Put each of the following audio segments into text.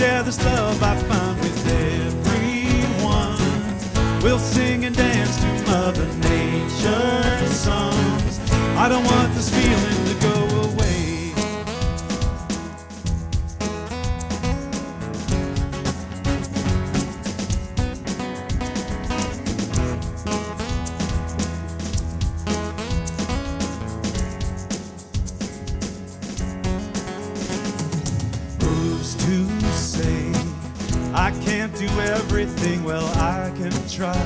share this love I find with everyone. We'll sing and dance to Mother Nature's songs. I don't want this feeling to go away. Who's to say I can't do everything? Well, I can try.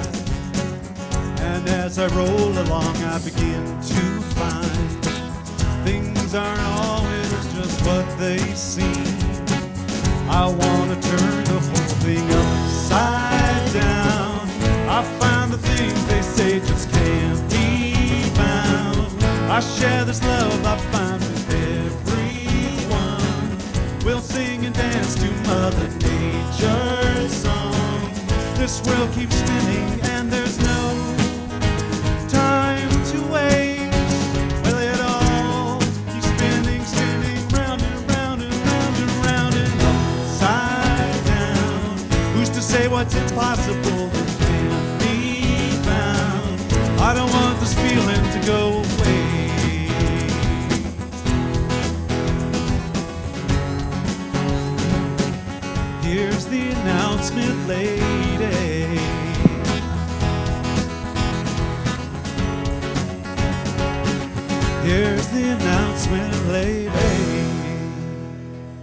And as I roll along, I begin to find things aren't always just what they seem. I want to turn the whole thing upside down. I find the things they say just can't be found. I share this love I find with everyone. We'll sing and dance to Mother Nature's song. This world keeps spinning and there's no time to waste. Well, it all keeps spinning, spinning round and round and round and round and upside down. Who's to say what's impossible that can't be found? I don't want this feeling to go away. Here's the announcement, lady. Here's the announcement, lady.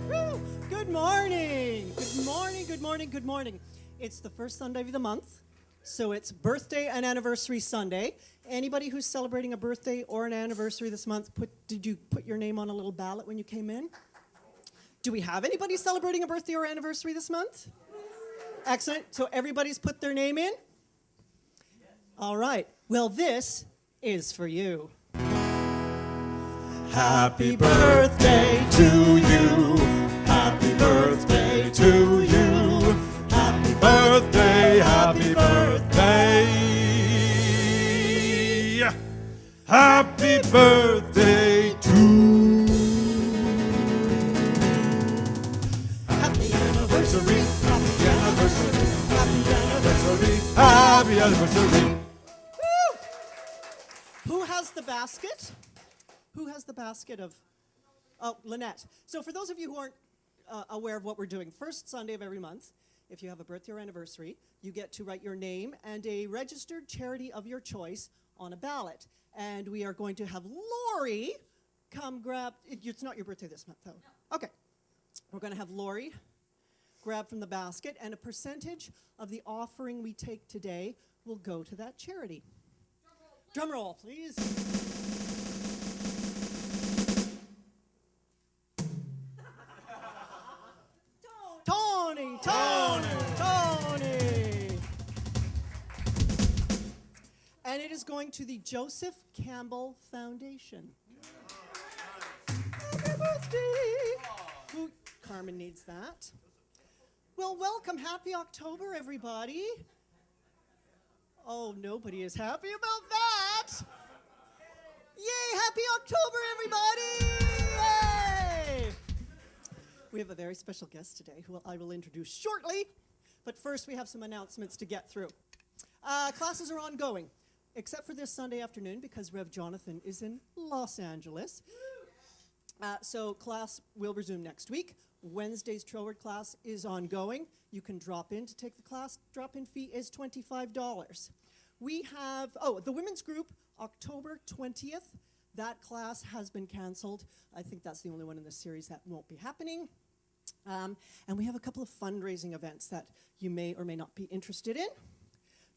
Woo! Good morning. Good morning, good morning, good morning. It's the first Sunday of the month, so it's birthday and anniversary Sunday. Anybody who's celebrating a birthday or an anniversary this month, did you put your name on a little ballot when you came in? Do we have anybody celebrating a birthday or anniversary this month? Excellent. So everybody's put their name in? All right. Well, this is for you. Happy birthday to you. Happy birthday to you. Happy birthday, happy birthday. Happy birthday to you. Happy anniversary, happy anniversary, happy anniversary, happy anniversary. Woo! Who has the basket? Who has the basket of... Oh, Lynette. So for those of you who aren't aware of what we're doing, first Sunday of every month, if you have a birthday or anniversary, you get to write your name and a registered charity of your choice on a ballot. And we are going to have Lori come grab... It's not your birthday this month, though. No. Okay. We're going to have Lori grab from the basket, and a percentage of the offering we take today will go to that charity. Drum roll, please. Tony. And it is going to the Joseph Campbell Foundation. Happy birthday. Ooh, Carmen needs that. Well, welcome. Happy October, everybody. Oh, nobody is happy about that. Yay, happy October, everybody. Yay. We have a very special guest today who I will introduce shortly. But first, we have some announcements to get through. Classes are ongoing, except for this Sunday afternoon because Rev Jonathan is in Los Angeles. So class will resume next week. Wednesday's Troward class is ongoing. You can drop in to take the class. Drop-in fee is $25. We have, the women's group, October 20th. That class has been canceled. I think that's the only one in the series that won't be happening. And we have a couple of fundraising events that you may or may not be interested in.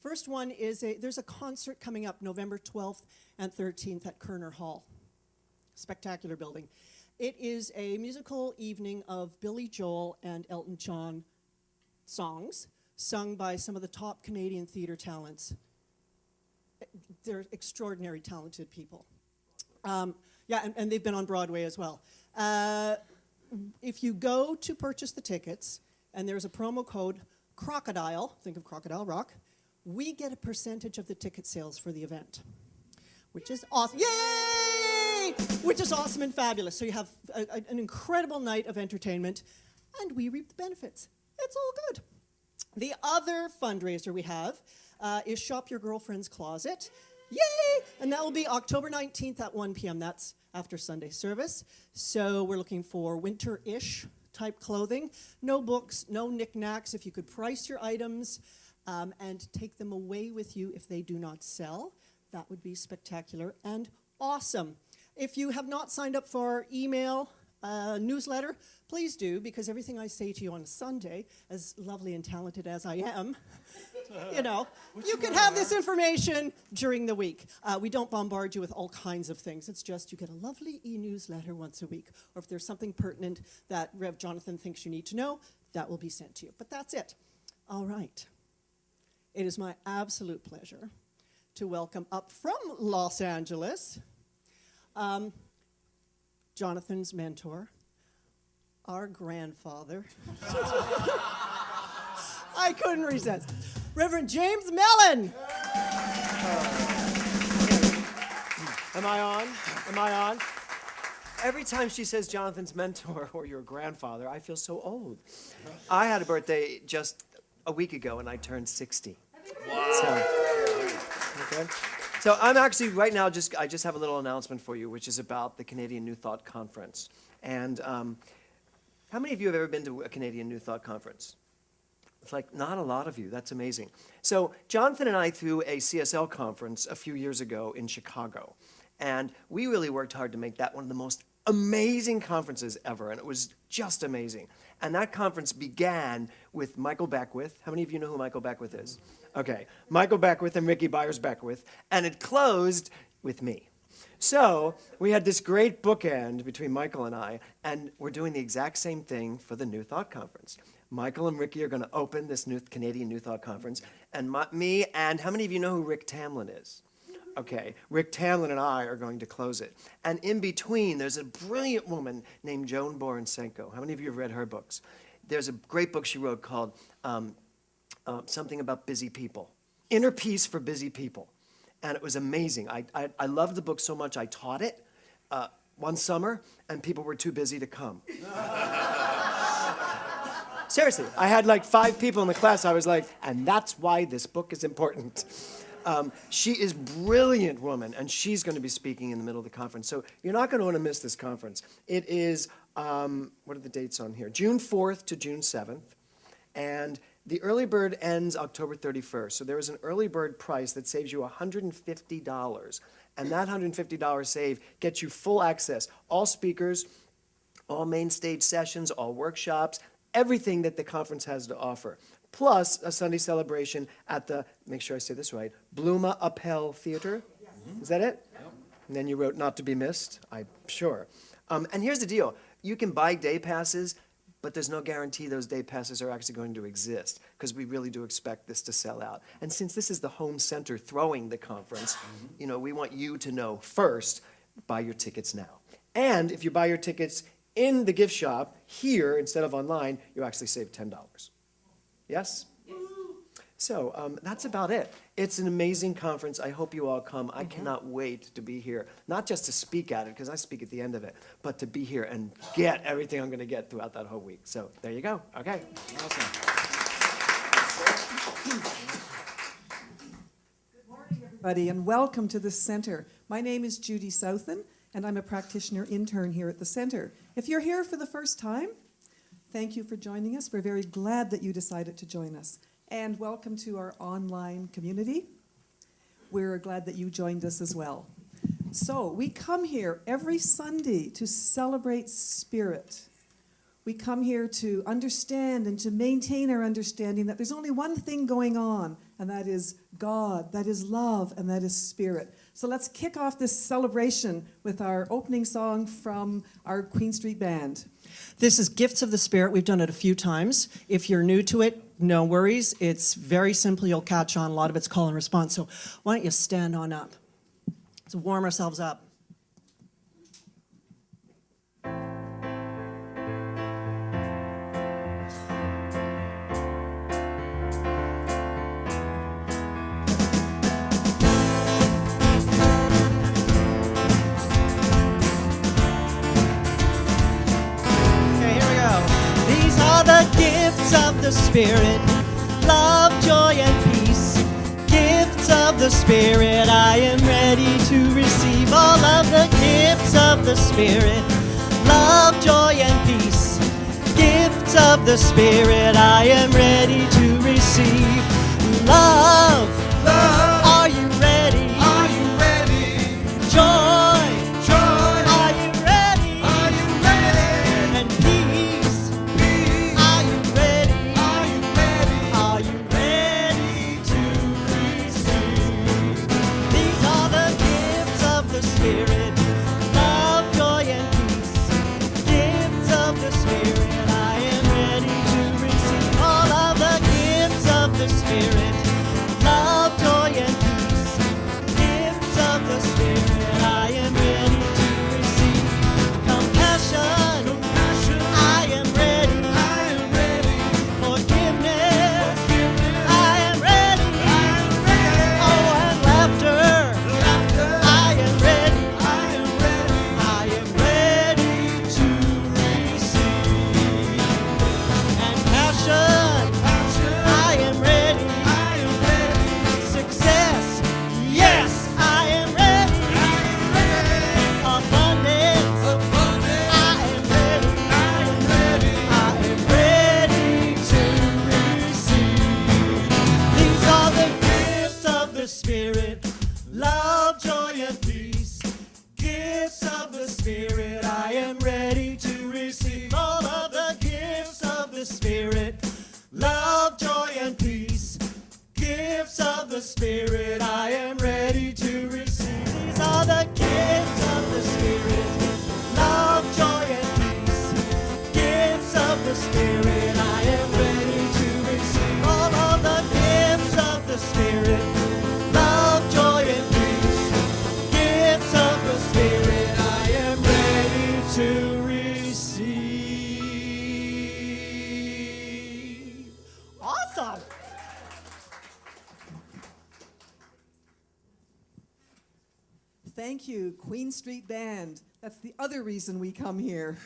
First one is there's a concert coming up November 12th and 13th at Kerner Hall. Spectacular building. It is a musical evening of Billy Joel and Elton John songs sung by some of the top Canadian theater talents. They're extraordinary, talented people. And they've been on Broadway as well. If you go to purchase the tickets, and there's a promo code Crocodile, think of Crocodile Rock, we get a percentage of the ticket sales for the event, which is awesome. Yay! Which is awesome and fabulous. So you have an incredible night of entertainment and we reap the benefits. It's all good. The other fundraiser we have is Shop Your Girlfriend's Closet. Yay! And that will be October 19th at 1 p.m. That's after Sunday service. So we're looking for winter-ish type clothing. No books, no knickknacks. If you could price your items and take them away with you if they do not sell, that would be spectacular and awesome. If you have not signed up for our email newsletter, please do, because everything I say to you on a Sunday, as lovely and talented as I am, you can have this information during the week. We don't bombard you with all kinds of things. It's just you get a lovely e-newsletter once a week. Or if there's something pertinent that Rev Jonathan thinks you need to know, that will be sent to you. But that's it. All right. It is my absolute pleasure to welcome up from Los Angeles, Jonathan's mentor, our grandfather. I couldn't resist. Reverend James Mellon. Am I on? Am I on? Every time she says Jonathan's mentor or your grandfather, I feel so old. I had a birthday just a week ago, and I turned 60. Wow. So I'm actually, right now, I just have a little announcement for you, which is about the Canadian New Thought Conference. And how many of you have ever been to a Canadian New Thought Conference? It's like, not a lot of you. That's amazing. So Jonathan and I threw a CSL conference a few years ago in Chicago. And we really worked hard to make that one of the most amazing conferences ever. And it was just amazing. And that conference began with Michael Beckwith. How many of you know who Michael Beckwith is? Okay. Michael Beckwith and Ricky Byers-Beckwith. And it closed with me. So we had this great bookend between Michael and I, and we're doing the exact same thing for the New Thought Conference. Michael and Ricky are going to open this Canadian New Thought Conference, and me and how many of you know who Rick Tamlin is? Okay, Rick Tamlin and I are going to close it. And in between, there's a brilliant woman named Joan Borensenko. How many of you have read her books? There's a great book she wrote called something about busy people. Inner Peace for Busy People. And it was amazing. I loved the book so much I taught it one summer, and people were too busy to come. Seriously, I had like 5 people in the class. I was like, and that's why this book is important. She is a brilliant woman, and she's going to be speaking in the middle of the conference. So you're not going to want to miss this conference. It is, what are the dates on here? June 4th to June 7th. And the early bird ends October 31st. So there is an early bird price that saves you $150. And that $150 save gets you full access. All speakers, all main stage sessions, all workshops, everything that the conference has to offer. Plus a Sunday celebration at the, make sure I say this right, Bluma Appel Theater. Yes. Is that it? Yep. And then you wrote not to be missed, I'm sure. And here's the deal. You can buy day passes, but there's no guarantee those day passes are actually going to exist, because we really do expect this to sell out. And since this is the home center throwing the conference, we want you to know first, buy your tickets now. And if you buy your tickets in the gift shop here instead of online, you actually save $10. Yes? Yes. So that's about it. It's an amazing conference. I hope you all come. I cannot wait to be here, not just to speak at it, because I speak at the end of it, but to be here and get everything I'm going to get throughout that whole week. So there you go. Okay. Awesome. Good morning, everybody, and welcome to the center. My name is Judy Southen, and I'm a practitioner intern here at the center. If you're here for the first time, thank you for joining us. We're very glad that you decided to join us. And welcome to our online community. We're glad that you joined us as well. So we come here every Sunday to celebrate spirit. We come here to understand and to maintain our understanding that there's only one thing going on, and that is God, that is love, and that is spirit. So let's kick off this celebration with our opening song from our Queen Street Band. This is Gifts of the Spirit. We've done it a few times. If you're new to it, no worries. It's very simple. You'll catch on. A lot of it's call and response. So why don't you stand on up? Let's warm ourselves up. the Spirit, love, joy, and peace. Gifts of the Spirit, I am ready to receive all of the gifts of the Spirit, love, joy, and peace. Gifts of the Spirit, I am ready to receive. Love, Love, are you ready? are you ready? Joy, Joy, are you ready? are you ready? And peace, Peace, are you ready? are you ready? Are you ready to receive? These are the gifts of the Spirit, love, joy, and peace. Gifts of the Spirit, I am ready to receive all of the gifts of the Spirit, love, joy, and peace. Gifts of the Spirit, I am ready to receive. Compassion, Compassion, I am ready. I am ready. Forgiveness, Forgiveness, I am ready. I am ready. Oh, and laughter, Laughter, I am ready. I am ready. I am ready to receive. And passion, Passion, I am ready. I am ready. Success, yes, I am ready. I am ready. Abundance, Abundance, I am ready. I am ready. I am ready to receive. These are the gifts of the Spirit, love, joy, and peace. Gifts of the Spirit, I am ready to receive all of the gifts of the Spirit, love, joy, and peace. Gifts of the Spirit, I am ready to receive. These are the gifts of the Spirit, love, joy, and peace. Gifts of the Spirit, I am ready to receive all of the gifts of the Spirit, love, joy, and peace. Gifts of the Spirit, I am ready to receive. Awesome. Thank you, Queen Street Band. That's the other reason we come here.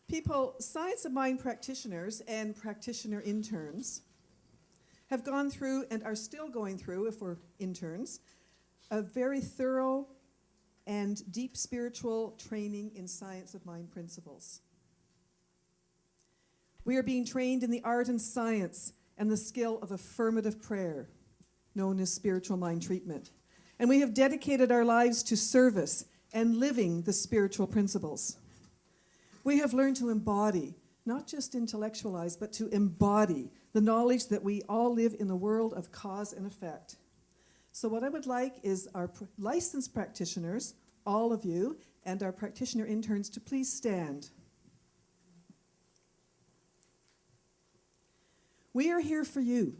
People, science of mind practitioners and practitioner interns have gone through and are still going through, if we're interns, a very thorough and deep spiritual training in science of mind principles. We are being trained in the art and science and the skill of affirmative prayer, known as spiritual mind treatment. And we have dedicated our lives to service and living the spiritual principles. We have learned to embody, not just intellectualize, but to embody the knowledge that we all live in a world of cause and effect. So what I would like is our licensed practitioners, all of you, and our practitioner interns to please stand. We are here for you.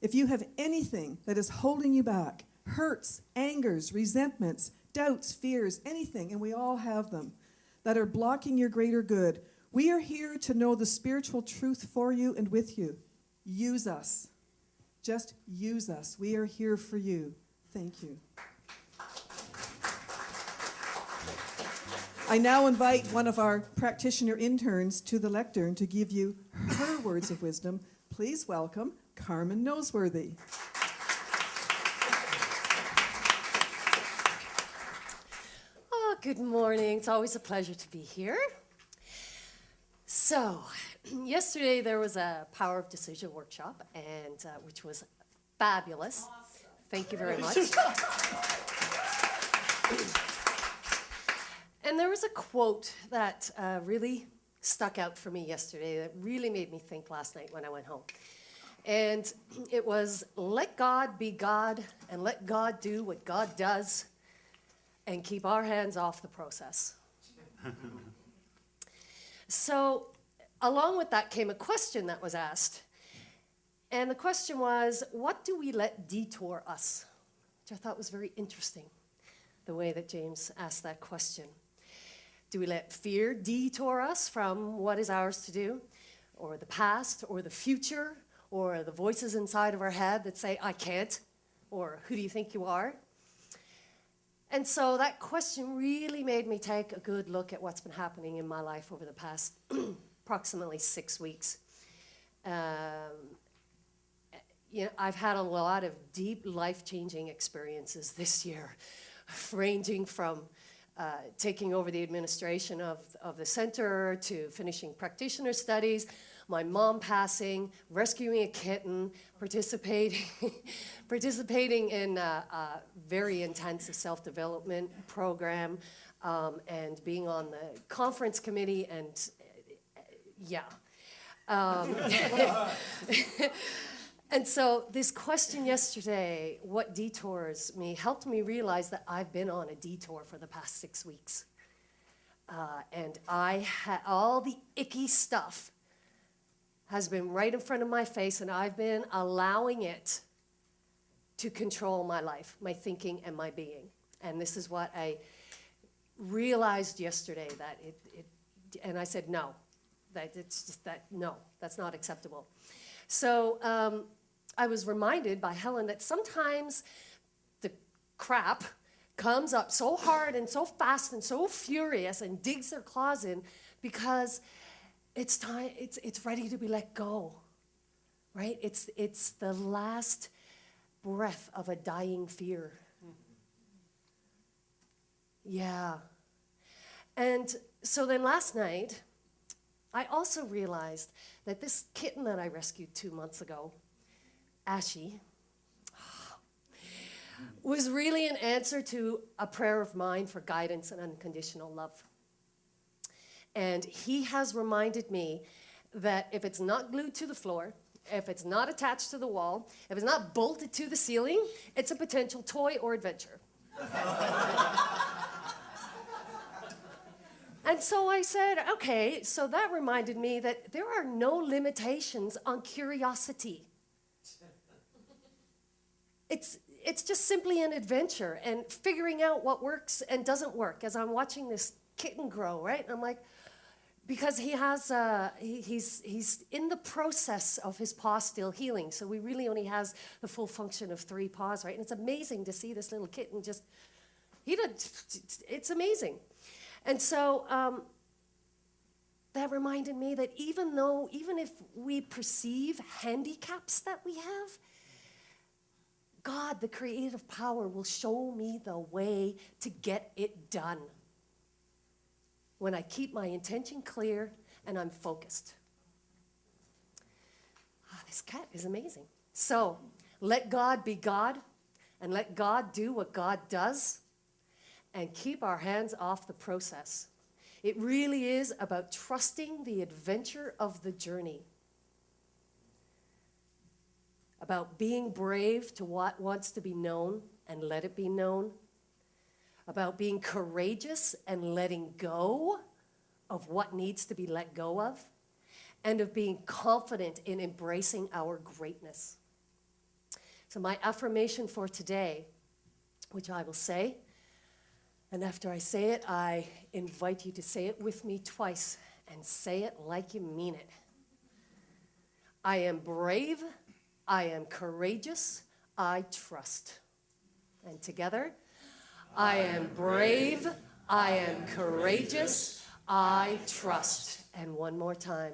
If you have anything that is holding you back, hurts, angers, resentments, doubts, fears, anything, and we all have them, that are blocking your greater good, we are here to know the spiritual truth for you and with you. Use us. Just use us. We are here for you. Thank you. I now invite one of our practitioner interns to the lectern to give you her words of wisdom. Please welcome Carmen Noseworthy. Oh, good morning. It's always a pleasure to be here. So, yesterday there was a Power of Decision workshop, and which was fabulous. Awesome. Thank you very much. And there was a quote that really stuck out for me yesterday that really made me think last night when I went home. And it was, let God be God and let God do what God does and keep our hands off the process. So along with that came a question that was asked. And the question was, what do we let detour us? Which I thought was very interesting, the way that James asked that question. Do we let fear detour us from what is ours to do? Or the past, or the future, or the voices inside of our head that say, I can't, or who do you think you are? And so that question really made me take a good look at what's been happening in my life over the past approximately 6 weeks. I've had a lot of deep, life-changing experiences this year, ranging from taking over the administration of the center to finishing practitioner studies, my mom passing, rescuing a kitten, participating in a very intensive self-development program, and being on the conference committee, and and so this question yesterday, what detours me, helped me realize that I've been on a detour for the past 6 weeks. And I had all the icky stuff has been right in front of my face, and I've been allowing it to control my life, my thinking, and my being. And this is what I realized yesterday, that and I said, no, no, that's not acceptable. So I was reminded by Helen that sometimes the crap comes up so hard and so fast and so furious and digs their claws in because it's time, it's ready to be let go, right? It's the last breath of a dying fear. Yeah. And so then last night, I also realized that this kitten that I rescued 2 months ago, Ashy, was really an answer to a prayer of mine for guidance and unconditional love. And he has reminded me that if it's not glued to the floor, if it's not attached to the wall, if it's not bolted to the ceiling, it's a potential toy or adventure. And so I said, okay, so that reminded me that there are no limitations on curiosity. It's just simply an adventure and figuring out what works and doesn't work. As I'm watching this kitten grow, right? And I'm like, because he has, he's in the process of his paw still healing. So we really only has the full function of 3 paws, right? And it's amazing to see this little kitten just, it's amazing. And so that reminded me that even if we perceive handicaps that we have, God, the creative power, will show me the way to get it done when I keep my intention clear and I'm focused. This cat is amazing. So let God be God and let God do what God does and keep our hands off the process. It really is about trusting the adventure of the journey. About being brave to what wants to be known and let it be known. About being courageous and letting go of what needs to be let go of. And of being confident in embracing our greatness. So my affirmation for today, which I will say, and after I say it, I invite you to say it with me twice and say it like you mean it. I am brave. I am courageous. I trust. And together, I am brave. I am courageous. I trust. And one more time.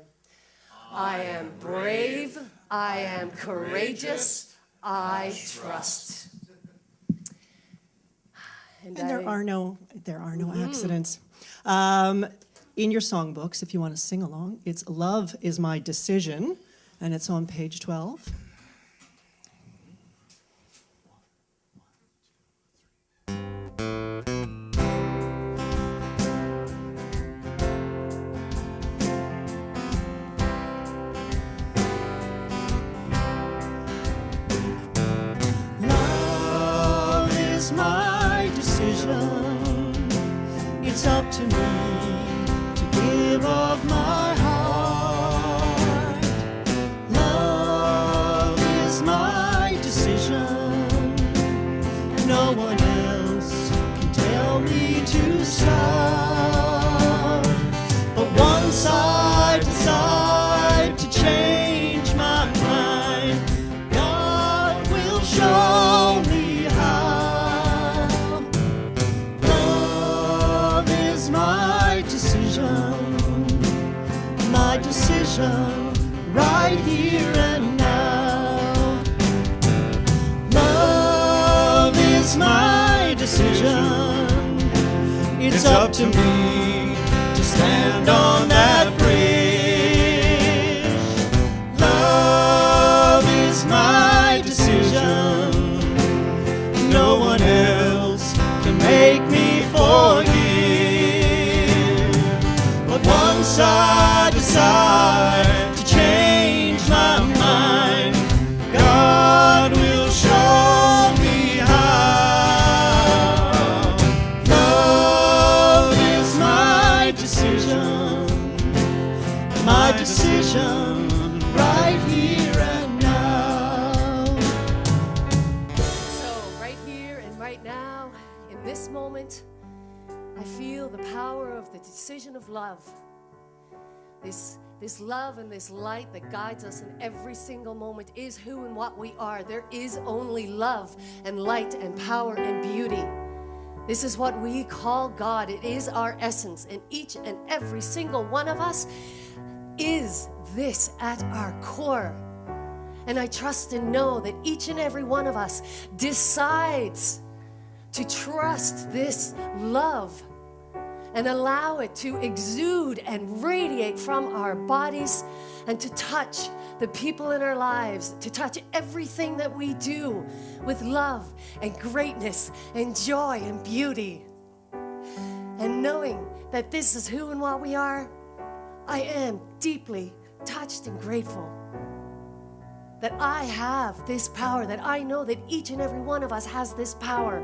I am brave. I am courageous. I trust. And there are no accidents. In your songbooks, if you want to sing along, it's Love is My Decision, and it's on page 12. Love is my decision. It's up to me to give of my heart. Love is my decision. No one else can tell me to stop. But once I decide to change my mind, God will show me how. decision right here and now. Love is my decision. It's up to me to stand on that bridge. Love is my decision. No one else can make me forgive. But once I decide to change my mind, God will show me how. Love is my decision right here and now. So, right here and right now, in this moment, I feel the power of the decision of love. This love and this light that guides us in every single moment is who and what we are. There is only love and light and power and beauty. This is what we call God. It is our essence, and each and every single one of us is this at our core. And I trust and know that each and every one of us decides to trust this love and allow it to exude and radiate from our bodies and to touch the people in our lives, to touch everything that we do with love and greatness and joy and beauty. And knowing that this is who and what we are, I am deeply touched and grateful that I have this power, that I know that each and every one of us has this power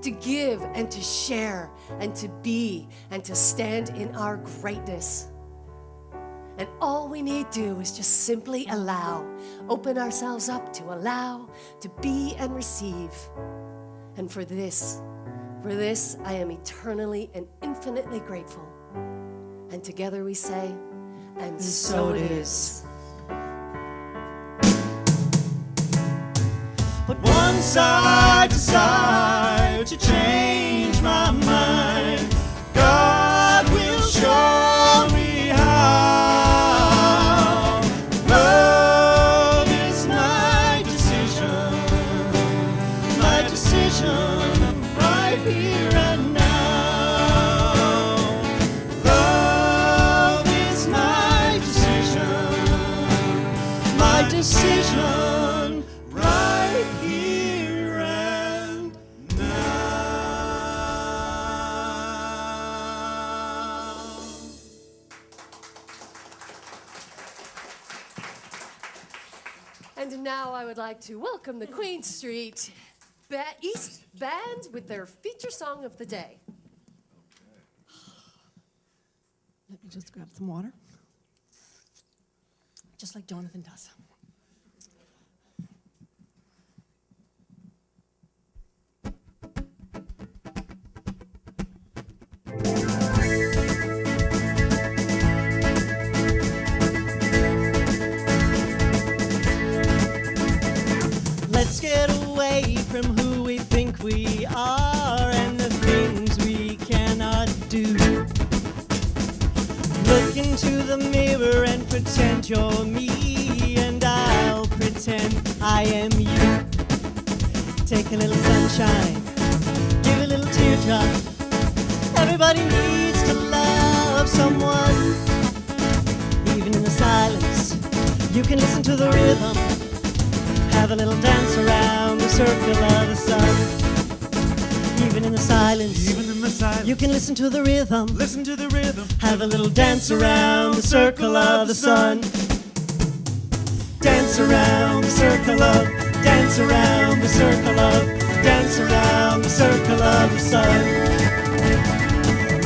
to give and to share and to be and to stand in our greatness. And all we need to do is just simply allow, open ourselves up to allow, to be and receive. And for this I am eternally and infinitely grateful. And together we say, and so it is. But once I decide to change my mind, God will show me how. Love is my decision right here and now. Love is my decision right here and now. And now I would like to welcome the Queen Street East Band with their feature song of the day. Let me just grab some water. Just like Jonathan does. Let's get away from who we think we are and the things we cannot do. Look into the mirror and pretend you're me, and I'll pretend I am you. Take a little sunshine, give a little teardrop. Everybody needs to love someone. Even in the silence, you can listen to the rhythm. Have a little dance around the circle of the sun. Even in the silence, you can listen to the rhythm. Listen to the rhythm. Have a little dance around the circle of the sun. Dance around the circle of, dance around the circle of, dance around the circle of the sun.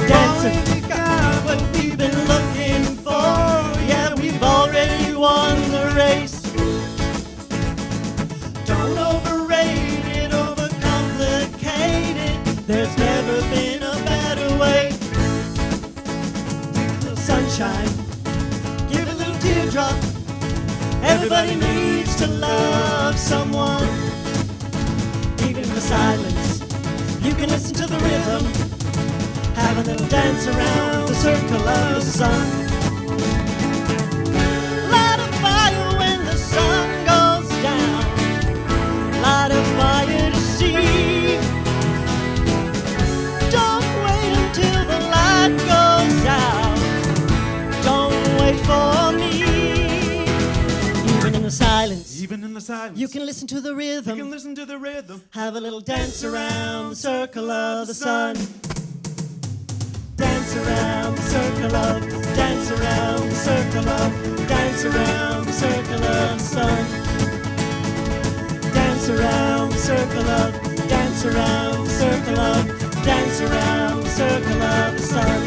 Dance, we got what we've been looking for. Yeah, we've already won the race. Don't overrate it, overcomplicate it. There's never been a better way. Give a little sunshine, give a little teardrop. Everybody needs to love someone. Even in the silence, you can listen to the rhythm. Have a little dance around the circle of the sun. in the silence. You can listen to the You can rhythm. listen to the rhythm. Have a little dance around the circle of the sun. Dance around the circle of, dance around the circle of, dance around the circle of the sun. Dance around the circle of, dance around the circle of, dance around the circle of the sun.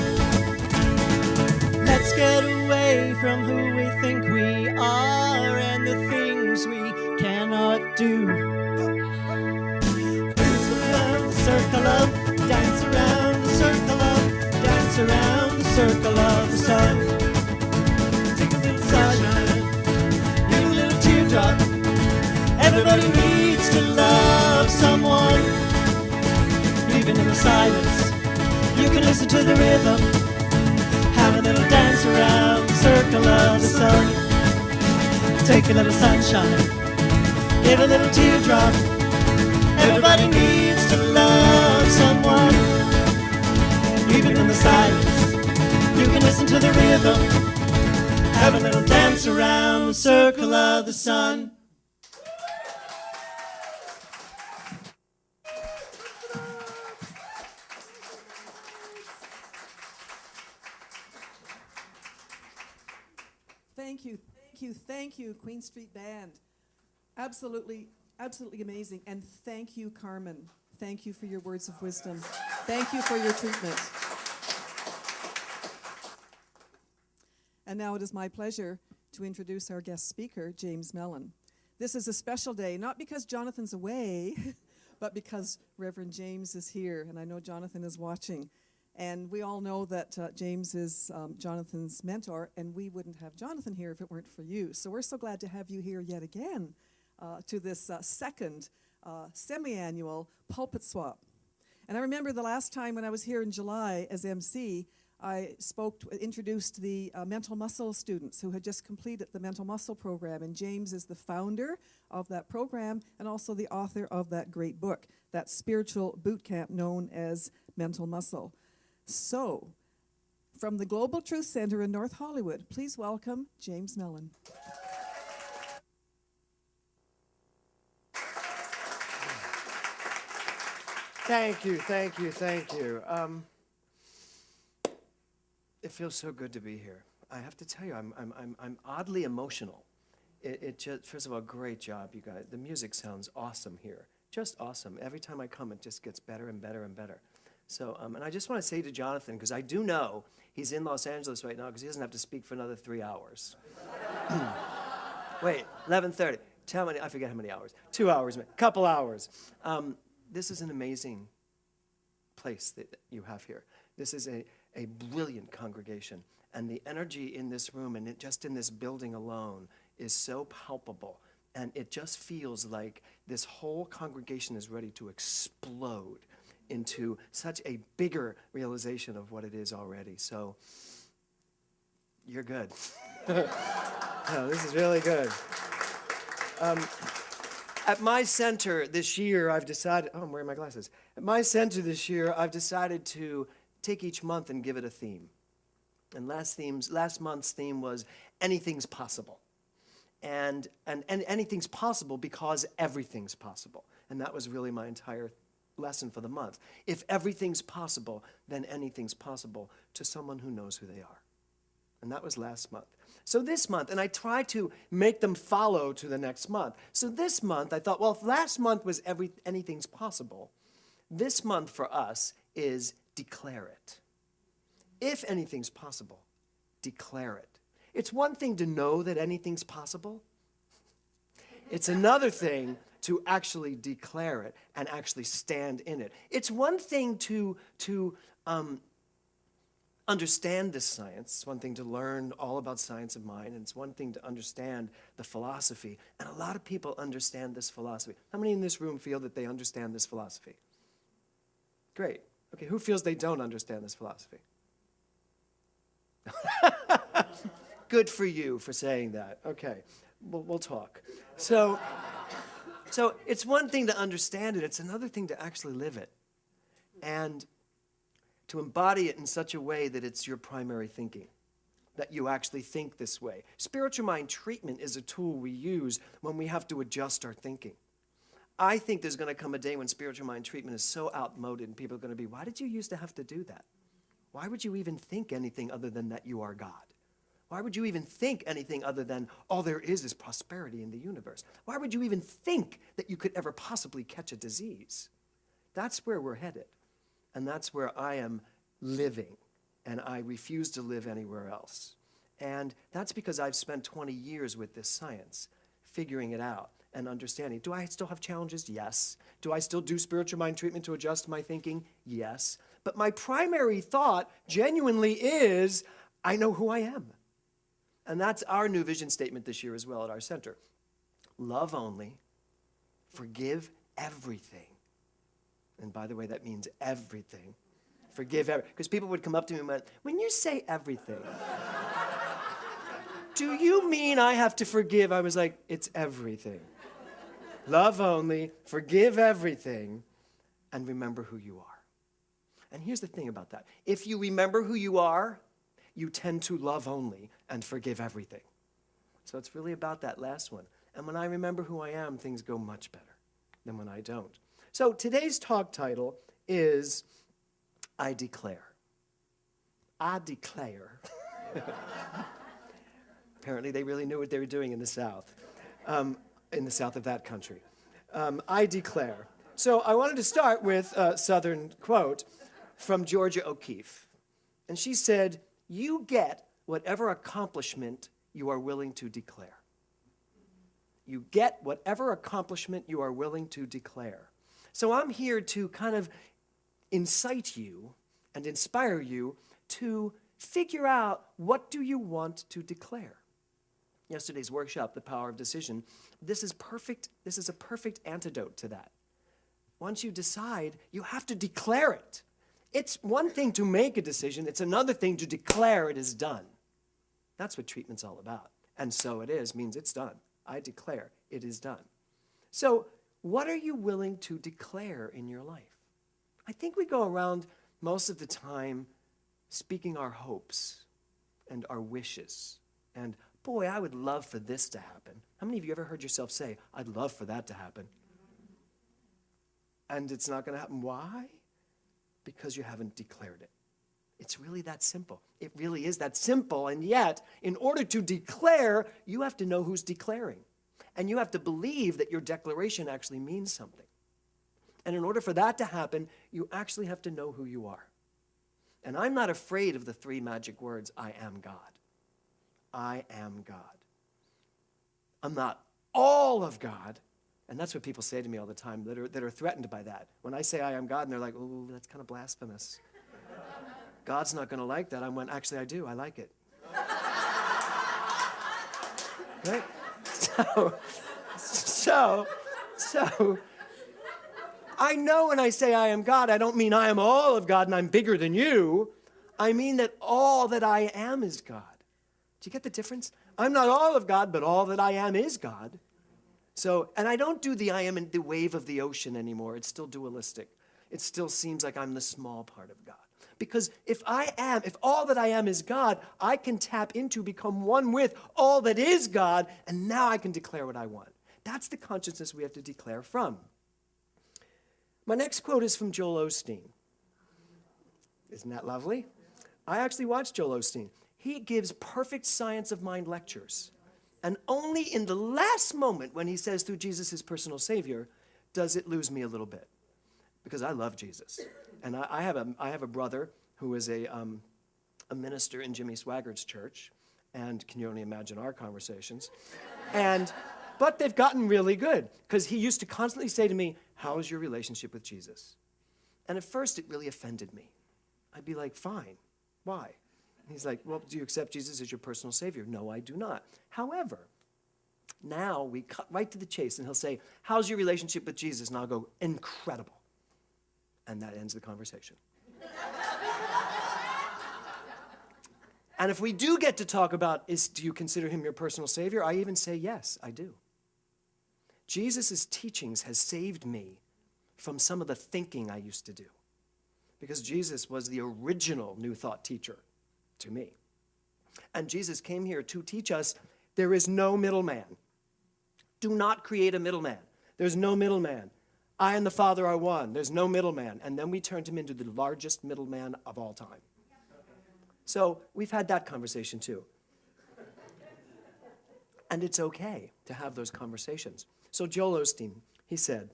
Let's get away from who we think we are and the things we cannot do. Dance around the circle of, dance around the circle of, dance around the circle of the sun. Take a little sunshine, you a little teardrop. Everybody needs to love someone. Even in the silence, you can listen to the rhythm. Have a little dance around the circle of the sun. Take a little sunshine, give a little teardrop. Everybody needs to love someone. Even in the silence, you can listen to the rhythm. Have a little dance around the circle of the sun. Thank you, Queen Street Band. Absolutely amazing. And thank you, Carmen. Thank you for your words of wisdom. Thank you for your treatment. And now it is my pleasure to introduce our guest speaker, James Mellon. This is a special day, not because Jonathan's away, but because Reverend James is here, and I know Jonathan is watching. And we all know that James is Jonathan's mentor, and we wouldn't have Jonathan here if it weren't for you. So we're so glad to have you here yet again to this second semi-annual Pulpit Swap. And I remember the last time when I was here in July as MC, I introduced the mental muscle students who had just completed the mental muscle program. And James is the founder of that program and also the author of that great book, that spiritual boot camp known as Mental Muscle. So, from the Global Truth Center in North Hollywood, please welcome James Mellon. Thank you. It feels so good to be here. I have to tell you, I'm oddly emotional. It just, first of all, great job, you guys. The music sounds awesome here, just awesome. Every time I come, it just gets better and better and better. So, and I just want to say to Jonathan, because I do know he's in Los Angeles right now, because he doesn't have to speak for another 3 hours. Wait, 11:30. I forget how many hours. 2 hours, couple hours. This is an amazing place that you have here. This is a brilliant congregation. And the energy in this room and just in this building alone is so palpable. And it just feels like this whole congregation is ready to explode into such a bigger realization of what it is already. So, you're good. No, this is really good. At my center this year, I've decided, I'm wearing my glasses. At my center this year, I've decided to take each month and give it a theme. And last month's theme was anything's possible. And anything's possible because everything's possible. And that was really my entire lesson for the month. If everything's possible, then anything's possible to someone who knows who they are. And that was last month. So this month, and I try to make them follow to the next month. So this month, I thought, well, if last month was anything's possible, this month for us is declare it. If anything's possible, declare it. It's one thing to know that anything's possible. It's another thing to actually declare it and actually stand in it. It's one thing to understand this science. It's one thing to learn all about science of mind, and it's one thing to understand the philosophy. And a lot of people understand this philosophy. How many in this room feel that they understand this philosophy? Great. Okay, who feels they don't understand this philosophy? Good for you for saying that. Okay, we'll talk. So it's one thing to understand it. It's another thing to actually live it. And to embody it in such a way that it's your primary thinking. that you actually think this way. Spiritual mind treatment is a tool we use when we have to adjust our thinking. I think there's going to come a day when spiritual mind treatment is so outmoded and people are going to be, why did you used to have to do that? Why would you even think anything other than that you are God? Why would you even think anything other than all there is prosperity in the universe? Why would you even think that you could ever possibly catch a disease? That's where we're headed. And that's where I am living. And I refuse to live anywhere else. And that's because I've spent 20 years with this science, figuring it out and understanding. Do I still have challenges? Yes. Do I still do spiritual mind treatment to adjust my thinking? Yes. But my primary thought genuinely is, I know who I am. And that's our new vision statement this year as well at our center. Love only, forgive everything. And by the way, that means everything. Forgive everything. Because people would come up to me and went, when you say everything, do you mean I have to forgive? I was like, it's everything. Love only, forgive everything, and remember who you are. And here's the thing about that. If you remember who you are, you tend to love only and forgive everything. So it's really about that last one. And when I remember who I am, things go much better than when I don't. So today's talk title is I Declare. I declare. Apparently they really knew what they were doing in the South of that country. I declare. So I wanted to start with a Southern quote from Georgia O'Keeffe. And she said, you get whatever accomplishment you are willing to declare. You get whatever accomplishment you are willing to declare. So I'm here to kind of incite you and inspire you to figure out, what do you want to declare? Yesterday's workshop, The Power of Decision, this is perfect. This is a perfect antidote to that. Once you decide, you have to declare it. It's one thing to make a decision. It's another thing to declare it is done. That's what treatment's all about. And so it is means it's done. I declare it is done. So what are you willing to declare in your life? I think we go around most of the time speaking our hopes and our wishes. And boy, I would love for this to happen. How many of you ever heard yourself say, I'd love for that to happen? And it's not going to happen. Why? Because you haven't declared it. It's really that simple. It really is that simple. And yet, in order to declare, you have to know who's declaring. And you have to believe that your declaration actually means something. And in order for that to happen, you actually have to know who you are. And I'm not afraid of the 3 magic words, I am God. I am God. I'm not all of God. And that's what people say to me all the time that are threatened by that. When I say I am God, and they're like, oh, that's kind of blasphemous. God's not going to like that. I went, actually, I do. I like it. Right? So, I know when I say I am God, I don't mean I am all of God and I'm bigger than you. I mean that all that I am is God. Do you get the difference? I'm not all of God, but all that I am is God. So, and I don't do the I am in the wave of the ocean anymore. It's still dualistic. It still seems like I'm the small part of God. Because if all that I am is God, I can tap into, become one with all that is God, and now I can declare what I want. That's the consciousness we have to declare from. My next quote is from Joel Osteen. Isn't that lovely? I actually watched Joel Osteen. He gives perfect science of mind lectures. And only in the last moment when he says through Jesus his personal Savior, does it lose me a little bit. Because I love Jesus. And I have a brother who is a minister in Jimmy Swaggart's church. And can you only imagine our conversations? But they've gotten really good. Because he used to constantly say to me, how's your relationship with Jesus? And at first it really offended me. I'd be like, fine. Why? And he's like, well, do you accept Jesus as your personal Savior? No, I do not. However, now we cut right to the chase. And he'll say, how's your relationship with Jesus? And I'll go, incredible. And that ends the conversation. And if we do get to talk about, do you consider him your personal Savior? I even say, yes, I do. Jesus' teachings has saved me from some of the thinking I used to do. Because Jesus was the original New Thought teacher to me. And Jesus came here to teach us there is no middleman. Do not create a middleman. There's no middleman. I and the Father are one. There's no middleman. And then we turned him into the largest middleman of all time. So we've had that conversation too. And it's okay to have those conversations. So Joel Osteen, he said,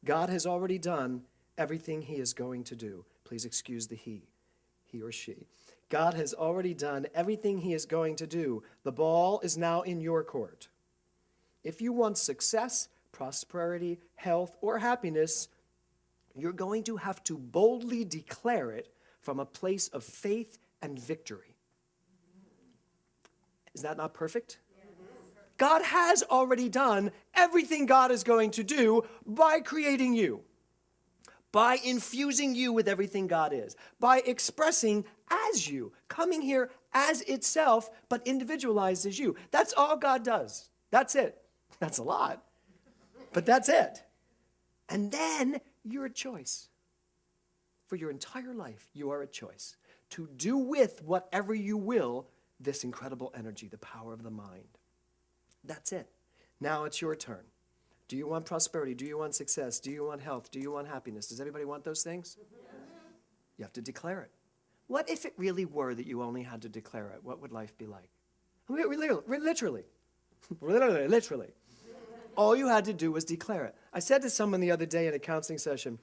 God has already done everything he is going to do. Please excuse the he or she. God has already done everything he is going to do. The ball is now in your court. If you want success, prosperity, health, or happiness, you're going to have to boldly declare it from a place of faith and victory. Is that not perfect? God has already done everything God is going to do by creating you, by infusing you with everything God is, by expressing as you, coming here as itself, but individualized as you. That's all God does. That's it. That's a lot, but that's it. And then you're a choice. For your entire life, you are a choice to do with whatever you will this incredible energy, the power of the mind. That's it. Now it's your turn. Do you want prosperity? Do you want success? Do you want health? Do you want happiness? Does everybody want those things? You have to declare it. What if it really were that you only had to declare it? What would life be like? Literally. Literally. All you had to do was declare it. I said to someone the other day in a counseling session,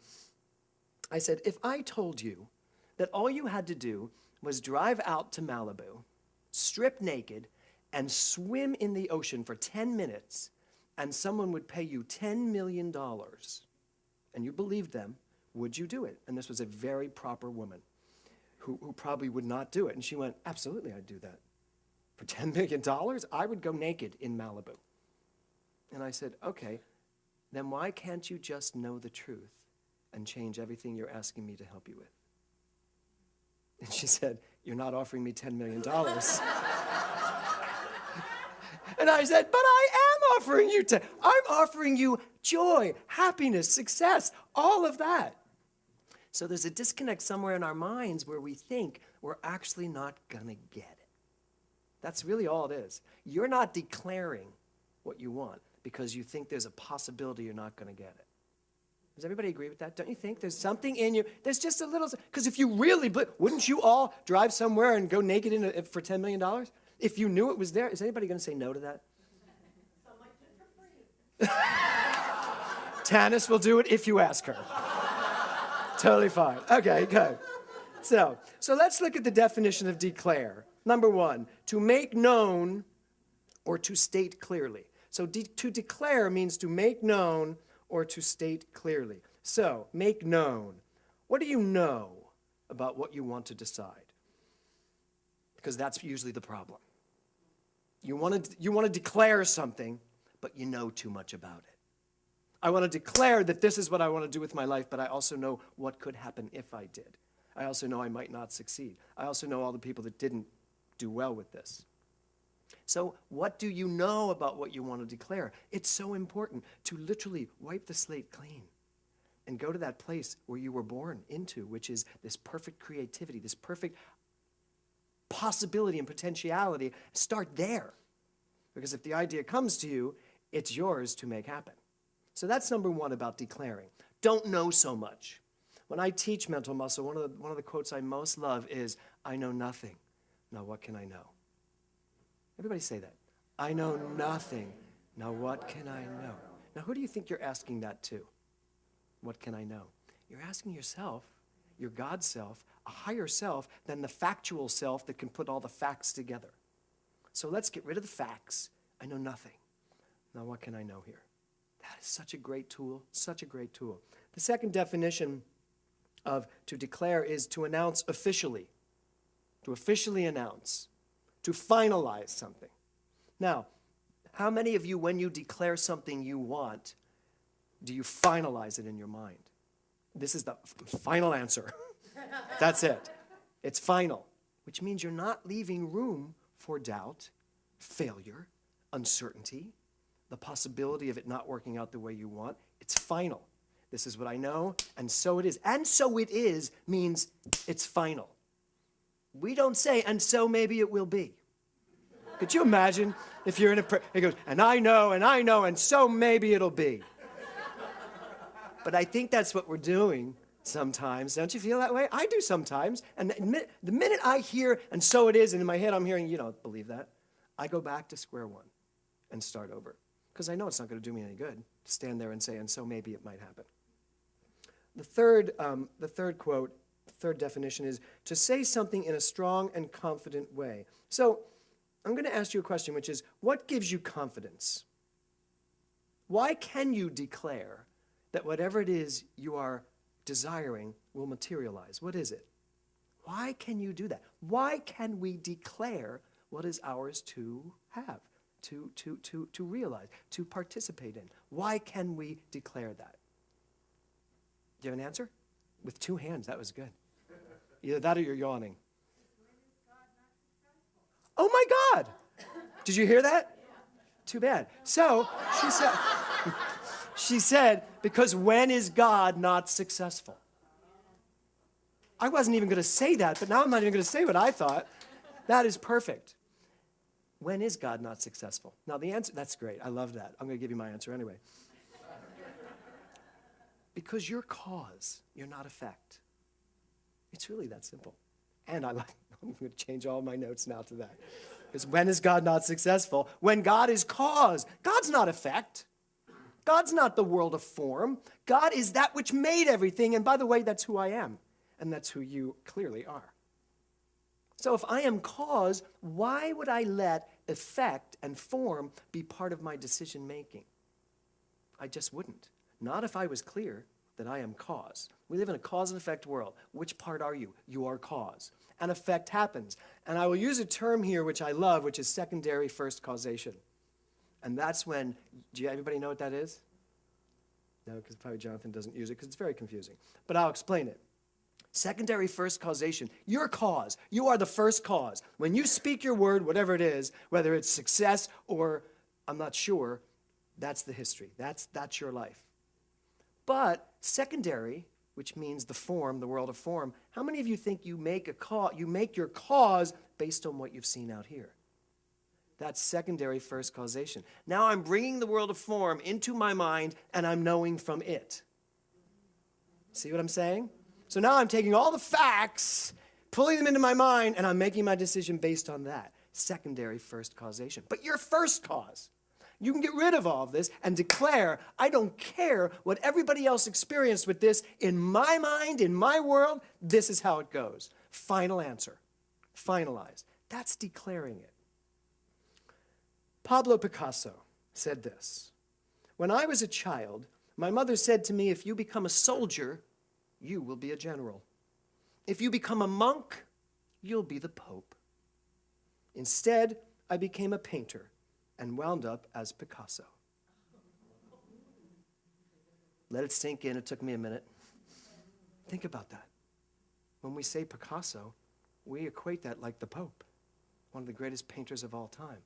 I said, if I told you that all you had to do was drive out to Malibu, strip naked, and swim in the ocean for 10 minutes, and someone would pay you $10 million, and you believed them, would you do it? And this was a very proper woman who probably would not do it. And she went, absolutely, I'd do that. For $10 million, I would go naked in Malibu. And I said, okay, then why can't you just know the truth and change everything you're asking me to help you with? And she said, you're not offering me $10 million. And I said, but I am offering you I'm offering you joy, happiness, success, all of that. So there's a disconnect somewhere in our minds where we think we're actually not going to get it. That's really all it is. You're not declaring what you want because you think there's a possibility you're not going to get it. Does everybody agree with that? Don't you think there's something in you? There's just a little, because if you really, wouldn't you all drive somewhere and go naked for $10 million? If you knew it was there, is anybody going to say no to that? Tanis will do it if you ask her. Totally fine. Okay, good. So let's look at the definition of declare. Number one, to make known or to state clearly. So to declare means to make known or to state clearly. So, make known. What do you know about what you want to decide? Because that's usually the problem. You want to declare something, but you know too much about it. I want to declare that this is what I want to do with my life, but I also know what could happen if I did. I also know I might not succeed. I also know all the people that didn't do well with this. So what do you know about what you want to declare? It's so important to literally wipe the slate clean and go to that place where you were born into, which is this perfect creativity, this perfect possibility and potentiality. Start there. Because if the idea comes to you, it's yours to make happen. So that's number one about declaring. Don't know so much. When I teach mental muscle, one of the quotes I most love is, I know nothing. Now what can I know? Everybody say that. I know nothing. Now what can I know? Now who do you think you're asking that to? What can I know? You're asking yourself, your God self, a higher self than the factual self that can put all the facts together. So let's get rid of the facts. I know nothing. Now what can I know here? That is such a great tool, such a great tool. The second definition of to declare is to announce officially. To officially announce. To finalize something. Now, how many of you, when you declare something you want, do you finalize it in your mind? This is the final answer. That's it. It's final, which means you're not leaving room for doubt, failure, uncertainty, the possibility of it not working out the way you want. It's final. This is what I know, and so it is. And so it is means it's final. We don't say, and so maybe it will be. Could you imagine if you're in a prayer, it goes, and I know, and so maybe it'll be. But I think that's what we're doing sometimes. Don't you feel that way? I do sometimes. And the minute I hear, and so it is, and in my head I'm hearing, you don't believe that, I go back to square one and start over. Because I know it's not going to do me any good to stand there and say, and so maybe it might happen. The third quote, third definition is to say something in a strong and confident way. So I'm going to ask you a question, which is, what gives you confidence? Why can you declare that whatever it is you are desiring will materialize? What is it? Why can you do that? Why can we declare what is ours to have, to realize, to participate in? Why can we declare that? Do you have an answer? With two hands, that was good. Either that or you're yawning. Oh my God! Did you hear that? Too bad. So, she said, because when is God not successful? I wasn't even going to say that, but now I'm not even going to say what I thought. That is perfect. When is God not successful? Now the answer, that's great. I love that. I'm going to give you my answer anyway. Because you're cause, you're not effect. It's really that simple. And I'm going to change all my notes now to that. Because when is God not successful? When God is cause. God's not effect. God's not the world of form. God is that which made everything. And by the way, that's who I am. And that's who you clearly are. So if I am cause, why would I let effect and form be part of my decision making? I just wouldn't. Not if I was clear that I am cause. We live in a cause and effect world. Which part are you? You are cause. And effect happens. And I will use a term here which I love, which is secondary first causation. And that's when, everybody know what that is? No, because probably Jonathan doesn't use it because it's very confusing. But I'll explain it. Secondary first causation. Your cause. You are the first cause. When you speak your word, whatever it is, whether it's success or I'm not sure, that's the history. That's your life. But secondary, which means the form, the world of form, how many of you think you make your cause based on what you've seen out here? That's secondary first causation. Now I'm bringing the world of form into my mind and I'm knowing from it. See what I'm saying? So now I'm taking all the facts, pulling them into my mind, and I'm making my decision based on that. Secondary first causation. But your first cause. You can get rid of all of this and declare, I don't care what everybody else experienced with this. In my mind, in my world, this is how it goes. Final answer. Finalized. That's declaring it. Pablo Picasso said this. When I was a child, my mother said to me, if you become a soldier, you will be a general. If you become a monk, you'll be the Pope. Instead, I became a painter and wound up as Picasso. Let it sink in. It took me a minute. Think about that. When we say Picasso, we equate that like the Pope, one of the greatest painters of all time.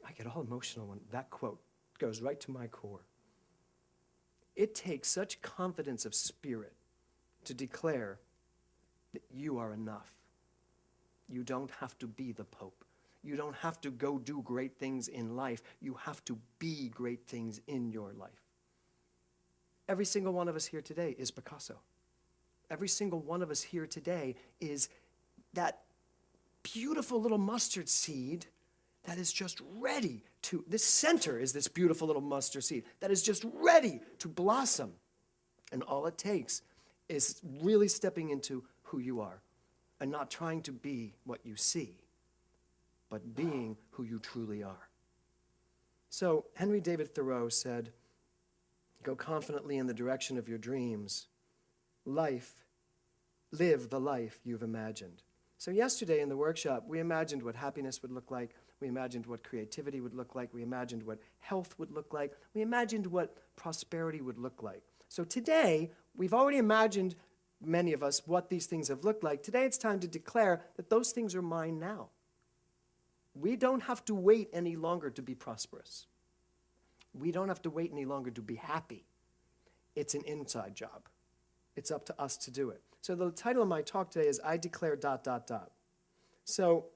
I get all emotional when that quote goes right to my core. It takes such confidence of spirit to declare that you are enough. You don't have to be the Pope. You don't have to go do great things in life. You have to be great things in your life. Every single one of us here today is Picasso. Every single one of us here today is that beautiful little mustard seed that is just ready to, this center is this beautiful little mustard seed that is just ready to blossom. And all it takes is really stepping into who you are and not trying to be what you see, but being who you truly are. So Henry David Thoreau said, go confidently in the direction of your dreams. Live the life you've imagined. So yesterday in the workshop, we imagined what happiness would look like. We imagined what creativity would look like. We imagined what health would look like. We imagined what prosperity would look like. So today, we've already imagined, many of us, what these things have looked like. Today it's time to declare that those things are mine now. We don't have to wait any longer to be prosperous. We don't have to wait any longer to be happy. It's an inside job. It's up to us to do it. So the title of my talk today is I Declare ... So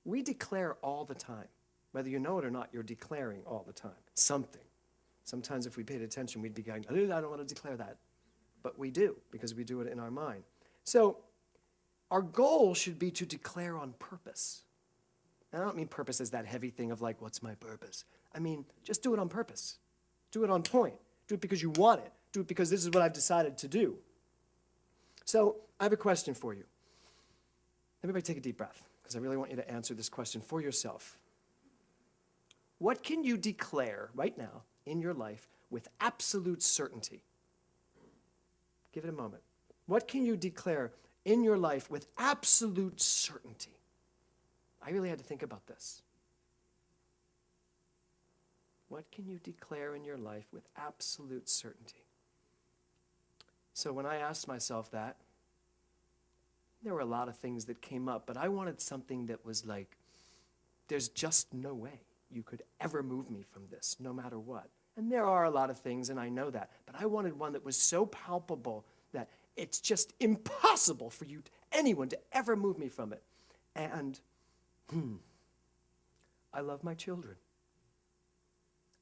we declare all the time. Whether you know it or not, you're declaring all the time. Something. Sometimes if we paid attention, we'd be going, I don't want to declare that. But we do, because we do it in our mind. So our goal should be to declare on purpose. And I don't mean purpose as that heavy thing of like, what's my purpose? I mean, just do it on purpose. Do it on point. Do it because you want it. Do it because this is what I've decided to do. So I have a question for you. Everybody take a deep breath, because I really want you to answer this question for yourself. What can you declare right now in your life with absolute certainty? Give it a moment. What can you declare in your life with absolute certainty? I really had to think about this. What can you declare in your life with absolute certainty? So when I asked myself that, there were a lot of things that came up, but I wanted something that was like, there's just no way you could ever move me from this, no matter what. And there are a lot of things, and I know that, but I wanted one that was so palpable that it's just impossible for anyone to ever move me from it. And I love my children.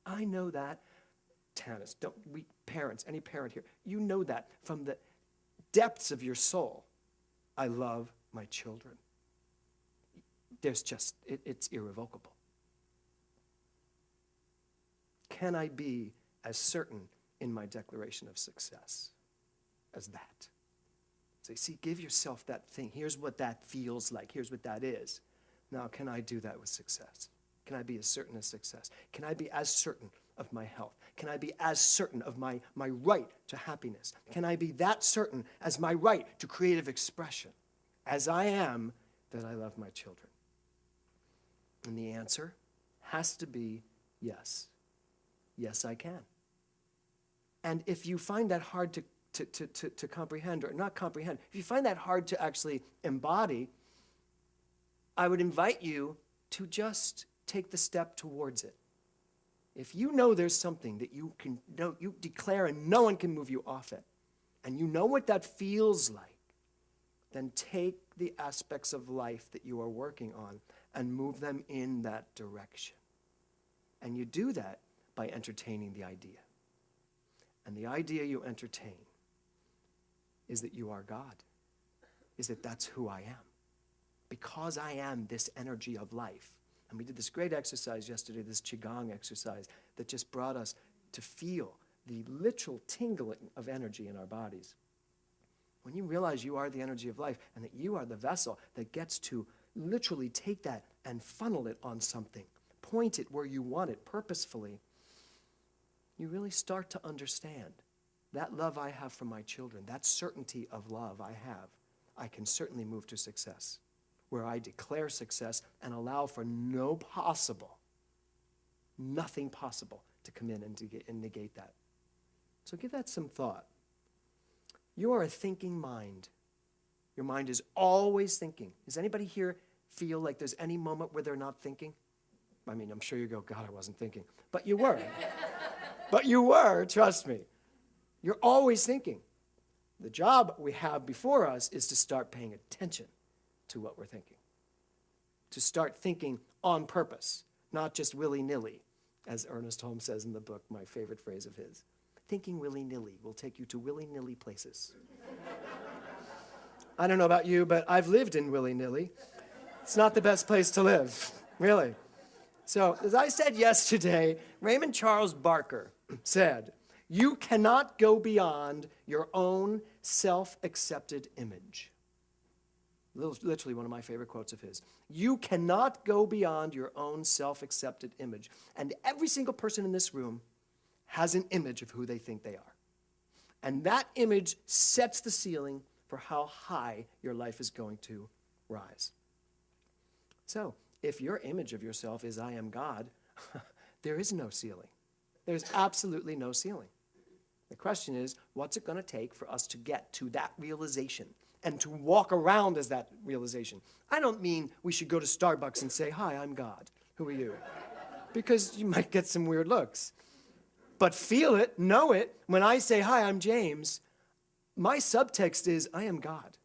I know that. Tanis, parents, any parent here, you know that from the depths of your soul. I love my children. It's irrevocable. Can I be as certain in my declaration of success as that? So see, give yourself that thing. Here's what that feels like. Here's what that is. Now, can I do that with success? Can I be as certain as success? Can I be as certain of my health? Can I be as certain of my right to happiness? Can I be that certain as my right to creative expression as I am that I love my children? And the answer has to be yes. Yes, I can. And if you find that hard to comprehend, or not comprehend, if you find that hard to actually embody, I would invite you to just take the step towards it. If you know there's something that you declare and no one can move you off it, and you know what that feels like, then take the aspects of life that you are working on and move them in that direction. And you do that by entertaining the idea. And the idea you entertain is that you are God, is that that's who I am. Because I am this energy of life. And we did this great exercise yesterday, this Qigong exercise, that just brought us to feel the literal tingling of energy in our bodies. When you realize you are the energy of life and that you are the vessel that gets to literally take that and funnel it on something, point it where you want it purposefully, you really start to understand that love I have for my children, that certainty of love I have, I can certainly move to success, where I declare success and allow for nothing possible to come in and negate that. So give that some thought. You are a thinking mind. Your mind is always thinking. Does anybody here feel like there's any moment where they're not thinking? I mean, I'm sure you go, God, I wasn't thinking. But you were. But you were, trust me. You're always thinking. The job we have before us is to start paying attention to what we're thinking. To start thinking on purpose, not just willy-nilly, as Ernest Holmes says in the book, my favorite phrase of his. Thinking willy-nilly will take you to willy-nilly places. I don't know about you, but I've lived in willy-nilly. It's not the best place to live, really. So, as I said yesterday, Raymond Charles Barker said, you cannot go beyond your own self-accepted image. Literally one of my favorite quotes of his. You cannot go beyond your own self-accepted image. And every single person in this room has an image of who they think they are. And that image sets the ceiling for how high your life is going to rise. So, if your image of yourself is I am God, there is no ceiling. There's absolutely no ceiling. The question is, what's it going to take for us to get to that realization and to walk around as that realization? I don't mean we should go to Starbucks and say, hi, I'm God. Who are you? Because you might get some weird looks. but feel it, know it. When I say, hi, I'm James, my subtext is, I am God.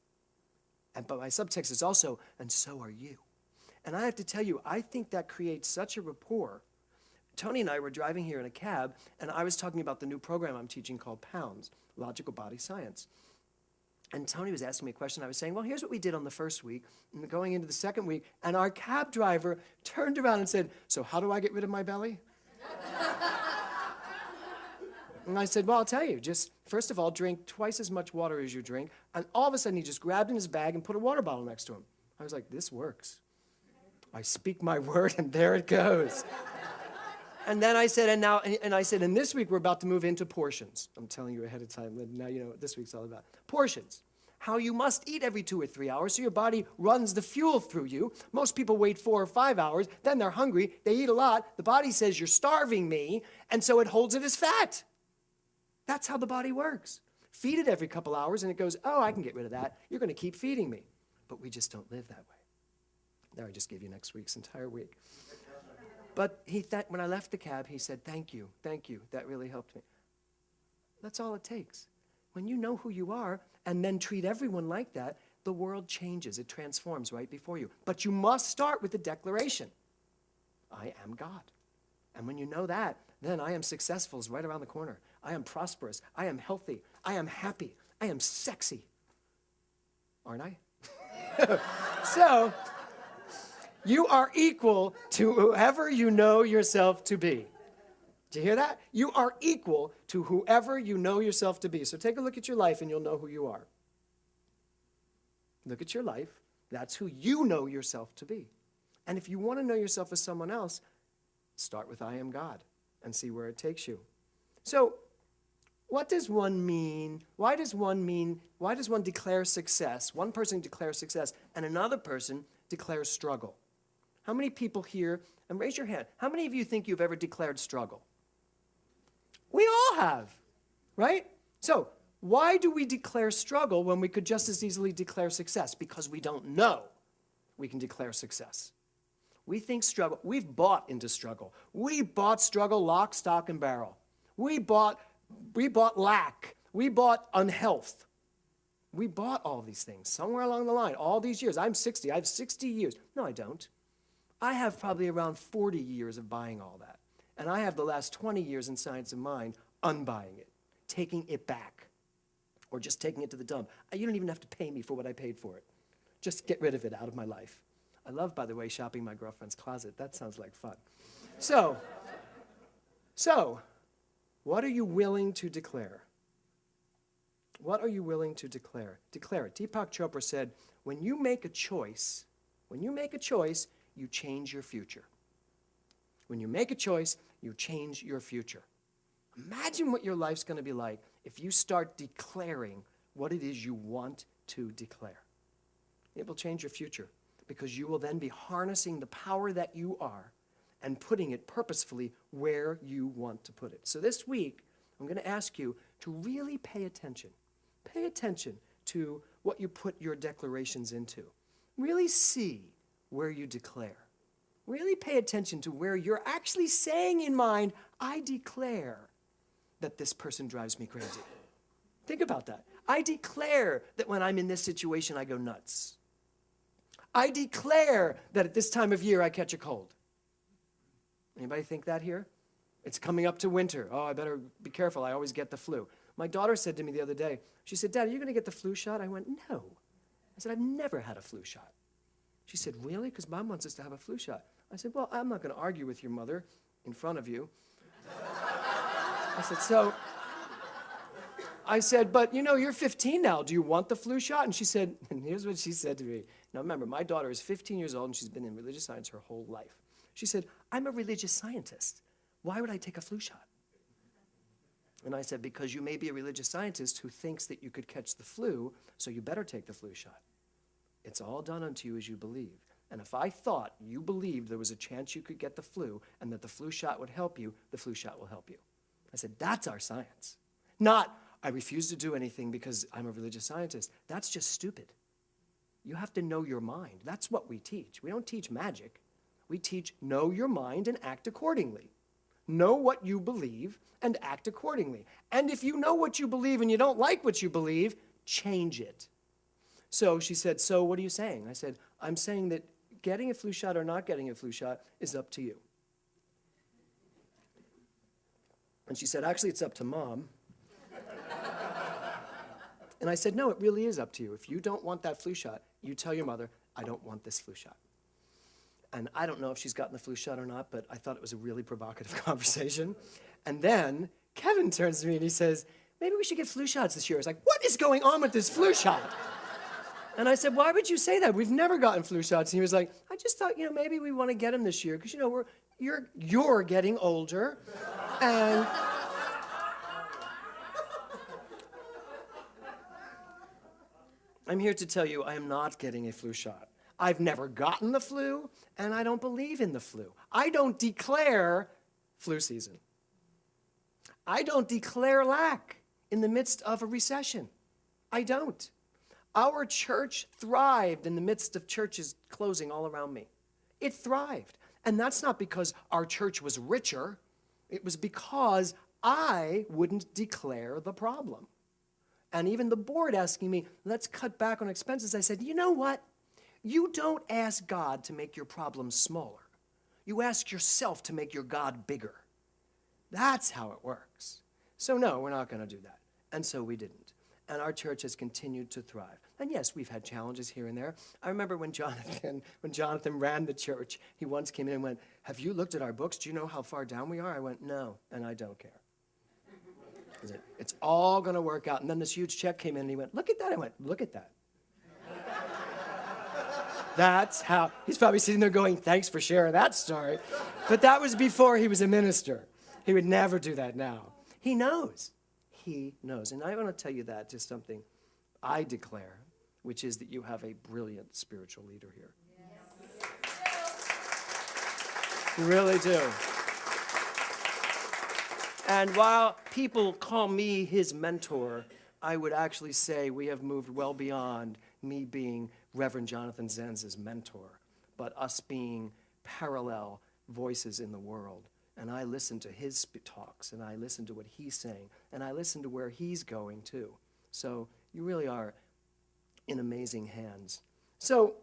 But my subtext is also, and so are you. And I have to tell you, I think that creates such a rapport. Tony and I were driving here in a cab, and I was talking about the new program I'm teaching called Pounds, Logical Body Science. And Tony was asking me a question. I was saying, well, here's what we did on the first week, and going into the second week. And our cab driver turned around and said, so how do I get rid of my belly? And I said, well, I'll tell you. Just, first of all, drink twice as much water as you drink. And all of a sudden, he just grabbed in his bag and put a water bottle next to him. I was like, this works. I speak my word, and there it goes. And then I said, and this week we're about to move into portions. I'm telling you ahead of time, now you know what this week's all about. Portions. How you must eat every 2 or 3 hours so your body runs the fuel through you. Most people wait 4 or 5 hours, then they're hungry, they eat a lot, the body says, you're starving me, and so it holds it as fat. That's how the body works. Feed it every couple hours, and it goes, oh, I can get rid of that. You're going to keep feeding me. But we just don't live that way. There, I just gave you next week's entire week. But when I left the cab, he said, thank you, that really helped me. That's all it takes. When you know who you are and then treat everyone like that, the world changes, it transforms right before you. But you must start with the declaration, I am God. And when you know that, then I am successful is right around the corner. I am prosperous, I am healthy, I am happy, I am sexy. Aren't I? So, you are equal to whoever you know yourself to be. Do you hear that? You are equal to whoever you know yourself to be. So take a look at your life and you'll know who you are. Look at your life. That's who you know yourself to be. And if you want to know yourself as someone else, start with I am God and see where it takes you. So what does one mean? Why does one declare success? One person declares success and another person declares struggle. How many people here, and raise your hand, how many of you think you've ever declared struggle? We all have, right? So why do we declare struggle when we could just as easily declare success? Because we don't know we can declare success. We think struggle, we've bought into struggle. We bought struggle lock, stock, and barrel. We bought lack. We bought unhealth. We bought all these things somewhere along the line, all these years. I'm 60, I have 60 years. No, I don't. I have probably around 40 years of buying all that. And I have the last 20 years in Science of Mind unbuying it, taking it back, or just taking it to the dump. You don't even have to pay me for what I paid for it. Just get rid of it out of my life. I love, by the way, shopping my girlfriend's closet. That sounds like fun. So, what are you willing to declare? What are you willing to declare? Declare it. Deepak Chopra said, when you make a choice, you change your future. When you make a choice, you change your future. Imagine what your life's going to be like if you start declaring what it is you want to declare. It will change your future because you will then be harnessing the power that you are and putting it purposefully where you want to put it. So this week, I'm going to ask you to really pay attention. Pay attention to what you put your declarations into. Really see where you declare. Really pay attention to where you're actually saying in mind, I declare that this person drives me crazy. Think about that. I declare that when I'm in this situation, I go nuts. I declare that at this time of year, I catch a cold. Anybody think that here? It's coming up to winter. Oh, I better be careful. I always get the flu. My daughter said to me the other day, she said, Dad, are you going to get the flu shot? I went, no. I said, I've never had a flu shot. She said, really? Because Mom wants us to have a flu shot. I said, well, I'm not going to argue with your mother in front of you. I said, but you know, you're 15 now. Do you want the flu shot? And she said, and here's what she said to me. Now remember, my daughter is 15 years old and she's been in religious science her whole life. She said, I'm a religious scientist. Why would I take a flu shot? And I said, because you may be a religious scientist who thinks that you could catch the flu, so you better take the flu shot. It's all done unto you as you believe. And if I thought you believed there was a chance you could get the flu and that the flu shot would help you, the flu shot will help you. I said, that's our science. Not, I refuse to do anything because I'm a religious scientist. That's just stupid. You have to know your mind. That's what we teach. We don't teach magic. We teach know your mind and act accordingly. Know what you believe and act accordingly. And if you know what you believe and you don't like what you believe, change it. So she said, so what are you saying? I said, I'm saying that getting a flu shot or not getting a flu shot is up to you. And she said, actually, it's up to Mom. And I said, no, it really is up to you. If you don't want that flu shot, you tell your mother, I don't want this flu shot. And I don't know if she's gotten the flu shot or not, but I thought it was a really provocative conversation. And then Kevin turns to me and he says, maybe we should get flu shots this year. I was like, what is going on with this flu shot? And I said, why would you say that? We've never gotten flu shots. And he was like, I just thought, maybe we want to get them this year because, you're getting older. And I'm here to tell you I am not getting a flu shot. I've never gotten the flu, and I don't believe in the flu. I don't declare flu season. I don't declare lack in the midst of a recession. I don't. Our church thrived in the midst of churches closing all around me. It thrived. And that's not because our church was richer. It was because I wouldn't declare the problem. And even the board asking me, let's cut back on expenses. I said, you know what? You don't ask God to make your problems smaller. You ask yourself to make your God bigger. That's how it works. So no, we're not going to do that. And so we didn't. And our church has continued to thrive. And yes, we've had challenges here and there. I remember when Jonathan ran the church, he once came in and went, have you looked at our books? Do you know how far down we are? I went, no, and I don't care. It's all going to work out. And then this huge check came in and he went, look at that. I went, look at that. That's how, he's probably sitting there going, thanks for sharing that story. But that was before he was a minister. He would never do that now. He knows. He knows. And I want to tell you that, just something I declare, which is that you have a brilliant spiritual leader here. Yes. You really do. And while people call me his mentor, I would actually say we have moved well beyond me being Reverend Jonathan Zenz's mentor, but us being parallel voices in the world. And I listen to his talks, and I listen to what he's saying, and I listen to where he's going too. So you really are in amazing hands. So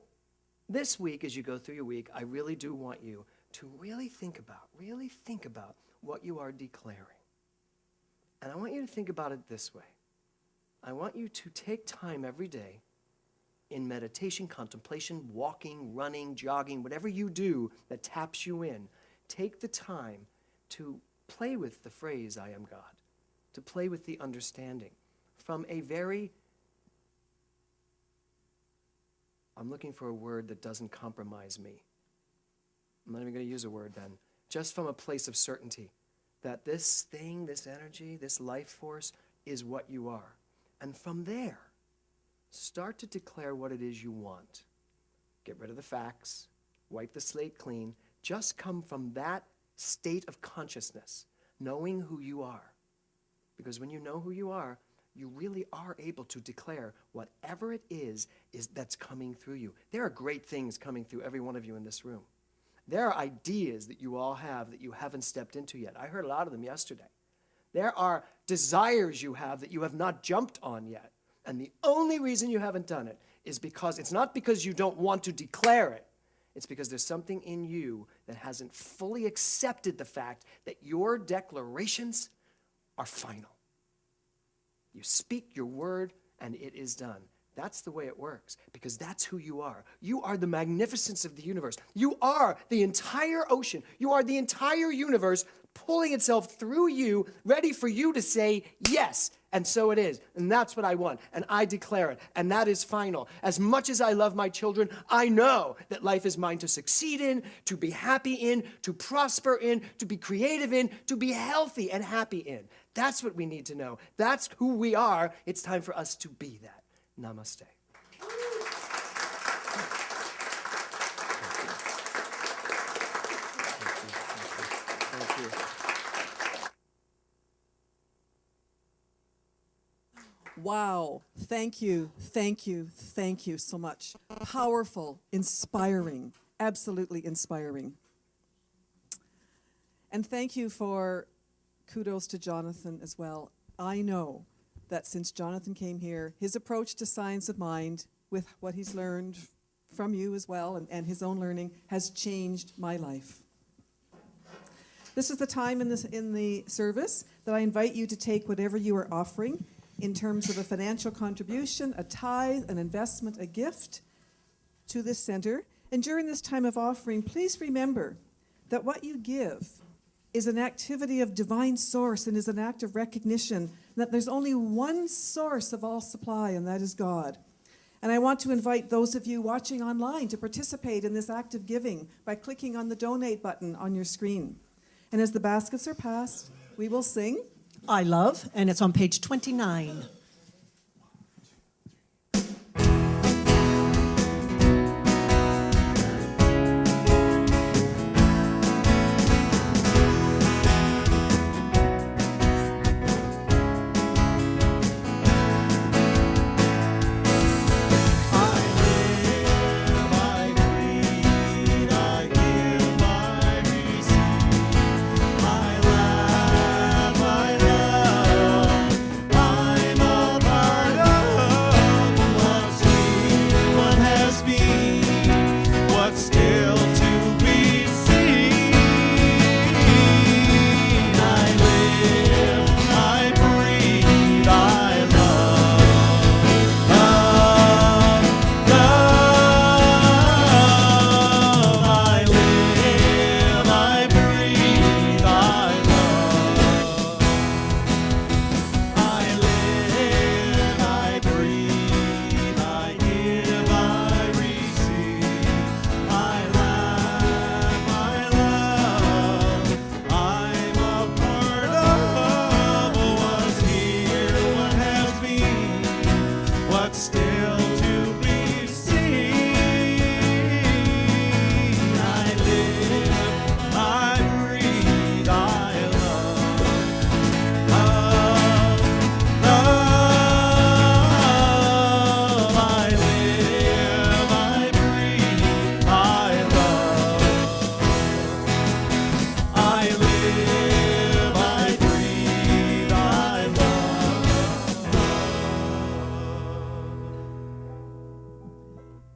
this week, as you go through your week, I really do want you to really think about what you are declaring. And I want you to think about it this way. I want you to take time every day in meditation, contemplation, walking, running, jogging, whatever you do that taps you in. Take the time to play with the phrase, I am God, to play with the understanding from a very, I'm looking for a word that doesn't compromise me. I'm not even going to use a word then. Just from a place of certainty that this thing, this energy, this life force is what you are. And from there, start to declare what it is you want. Get rid of the facts, wipe the slate clean. Just come from that state of consciousness, knowing who you are. Because when you know who you are, you really are able to declare whatever it is that's coming through you. There are great things coming through every one of you in this room. There are ideas that you all have that you haven't stepped into yet. I heard a lot of them yesterday. There are desires you have that you have not jumped on yet. And the only reason you haven't done it is because it's not because you don't want to declare it. It's because there's something in you that hasn't fully accepted the fact that your declarations are final. You speak your word and it is done. That's the way it works, because that's who you are. You are the magnificence of the universe. You are the entire ocean. You are the entire universe pulling itself through you, ready for you to say yes. And so it is. And that's what I want. And I declare it. And that is final. As much as I love my children, I know that life is mine to succeed in, to be happy in, to prosper in, to be creative in, to be healthy and happy in. That's what we need to know. That's who we are. It's time for us to be that. Namaste. Thank you. Wow. Thank you, thank you, thank you so much. Powerful, inspiring, absolutely inspiring. And thank you for kudos to Jonathan as well. I know that since Jonathan came here, his approach to science of mind, with what he's learned from you as well and his own learning, has changed my life. This is the time in the service that I invite you to take whatever you are offering in terms of a financial contribution, a tithe, an investment, a gift to this center. And during this time of offering, please remember that what you give is an activity of divine source and is an act of recognition that there's only one source of all supply, and that is God. And I want to invite those of you watching online to participate in this act of giving by clicking on the donate button on your screen. And as the baskets are passed, we will sing I Love, and it's on page 29.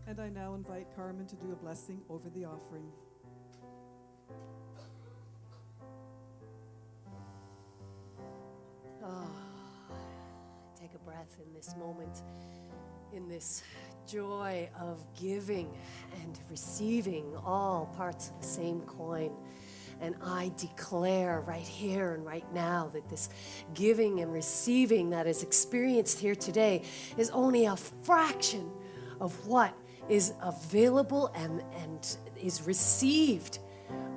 And I now invite Carmen to do a blessing over the offering. Take a breath in this moment, in this joy of giving and receiving, all parts of the same coin. And I declare right here and right now that this giving and receiving that is experienced here today is only a fraction of what is available and is received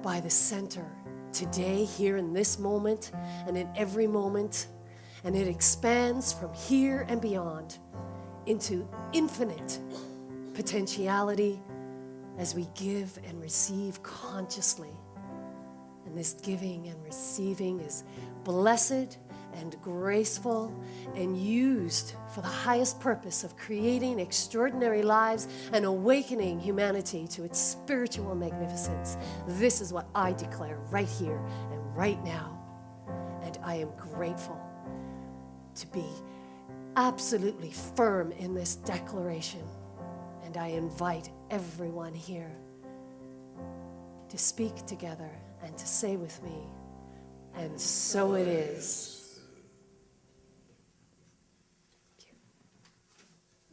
by the center today, here in this moment, and in every moment. And it expands from here and beyond into infinite potentiality as we give and receive consciously. And this giving and receiving is blessed and graceful and used for the highest purpose of creating extraordinary lives and awakening humanity to its spiritual magnificence. This is what I declare right here and right now. And I am grateful to be absolutely firm in this declaration. And I invite everyone here to speak together and to say with me, and so it is.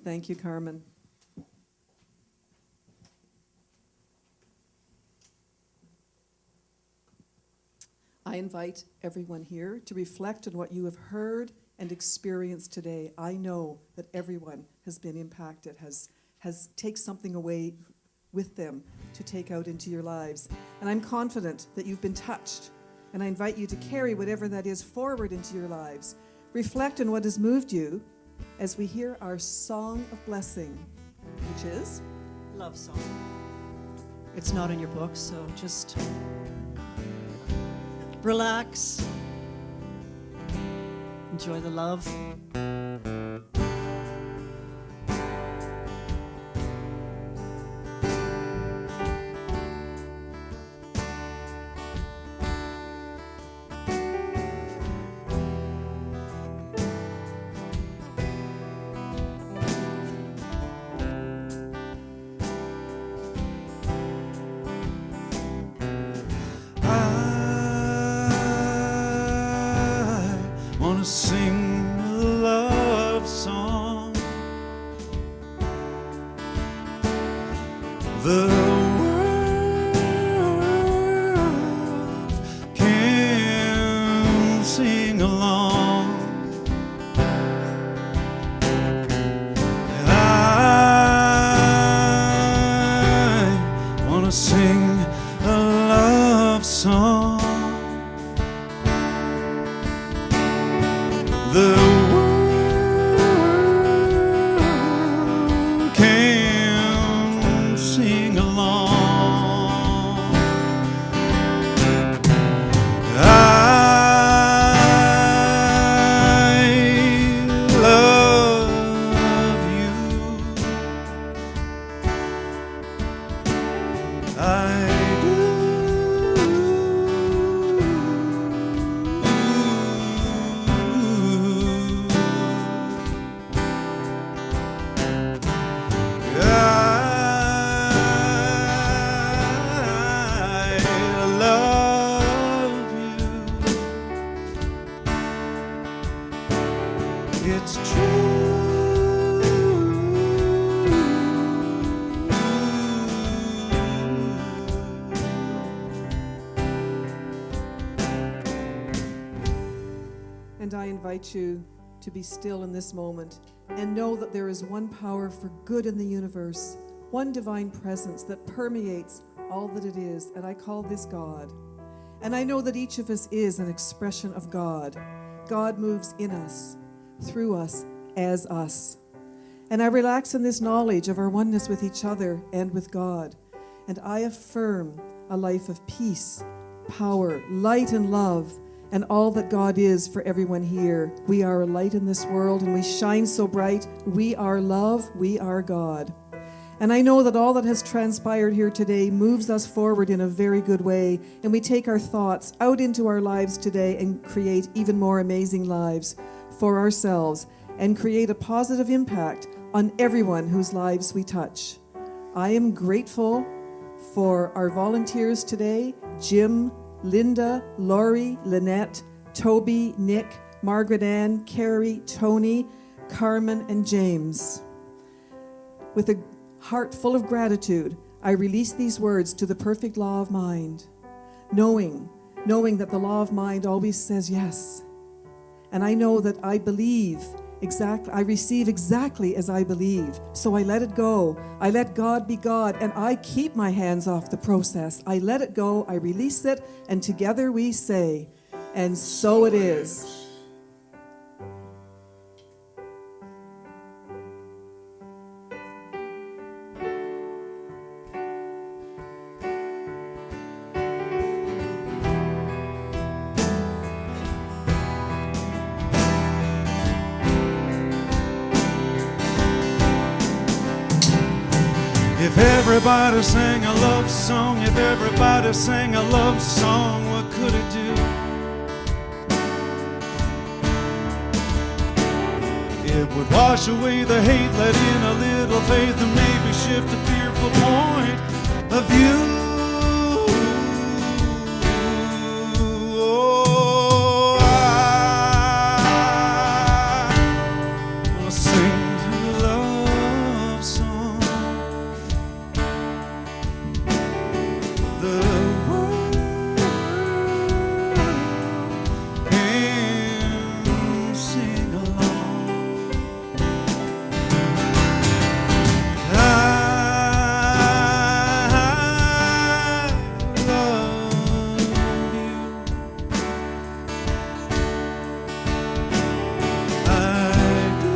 Thank you, Carmen. I invite everyone here to reflect on what you have heard and experienced today. I know that everyone has been impacted, has taken something away with them to take out into your lives. And I'm confident that you've been touched. And I invite you to carry whatever that is forward into your lives. Reflect on what has moved you as we hear our song of blessing, which is Love song. It's not in your book, so just relax. Enjoy the love. The world can sing along. I want to sing a love song. The world can sing along. I love you. I do. I love you. It's And I invite you to be still in this moment and know that there is one power for good in the universe, one divine presence that permeates all that it is, and I call this God. And I know that each of us is an expression of God. God moves in us, through us, as us. And I relax in this knowledge of our oneness with each other and with God. And I affirm a life of peace, power, light, and love, and all that God is for everyone here. We are a light in this world, and we shine so bright. We are love. We are God. And I know that all that has transpired here today moves us forward in a very good way, and we take our thoughts out into our lives today and create even more amazing lives for ourselves and create a positive impact on everyone whose lives we touch. I am grateful for our volunteers today, Jim, Linda, Laurie, Lynette, Toby, Nick, Margaret Ann, Carrie, Tony, Carmen, and James. With a heart full of gratitude, I release these words to the perfect law of mind, knowing that the law of mind always says yes. And I know that I believe exactly, I receive exactly as I believe. So I let it go. I let God be God, and I keep my hands off the process. I let it go, I release it, and together we say, and so it is. If everybody sang a love song, if everybody sang a love song, what could it do? It would wash away the hate, let in a little faith, and maybe shift a fearful point of view. Oh, I will sing a love song. The world can sing along. I love you. I do.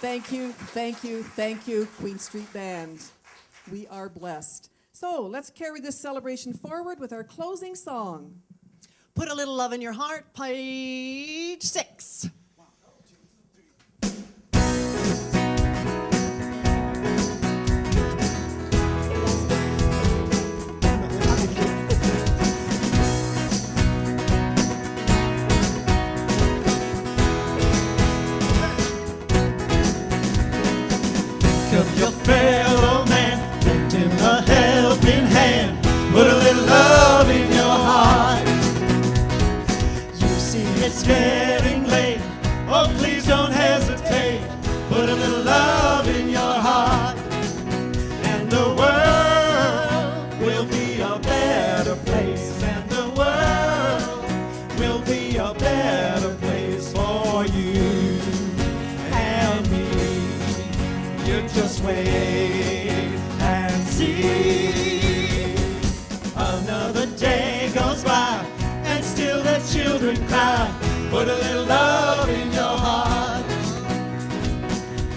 Thank you, thank you, thank you, Queen Street Band. We are blessed. So let's carry this celebration forward with our closing song. Put a Little Love in Your Heart, page 6. Of your fellow man, lend him a helping hand, put a little love in your heart. You see it's getting late, oh please don't hesitate, put a little love in your heart, and the world will be a better place, and the world will be a better place for you and me. You just wait and see. Another day goes by and still the children cry. Put a little love in your heart.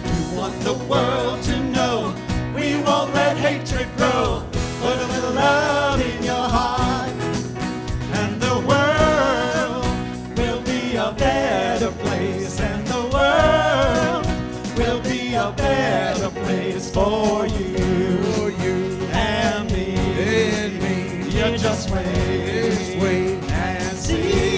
You want the world to know we won't let hatred grow. Put a little love in your heart, and the world will be a better place, and the world will be a better place for you and me. You just wait and see.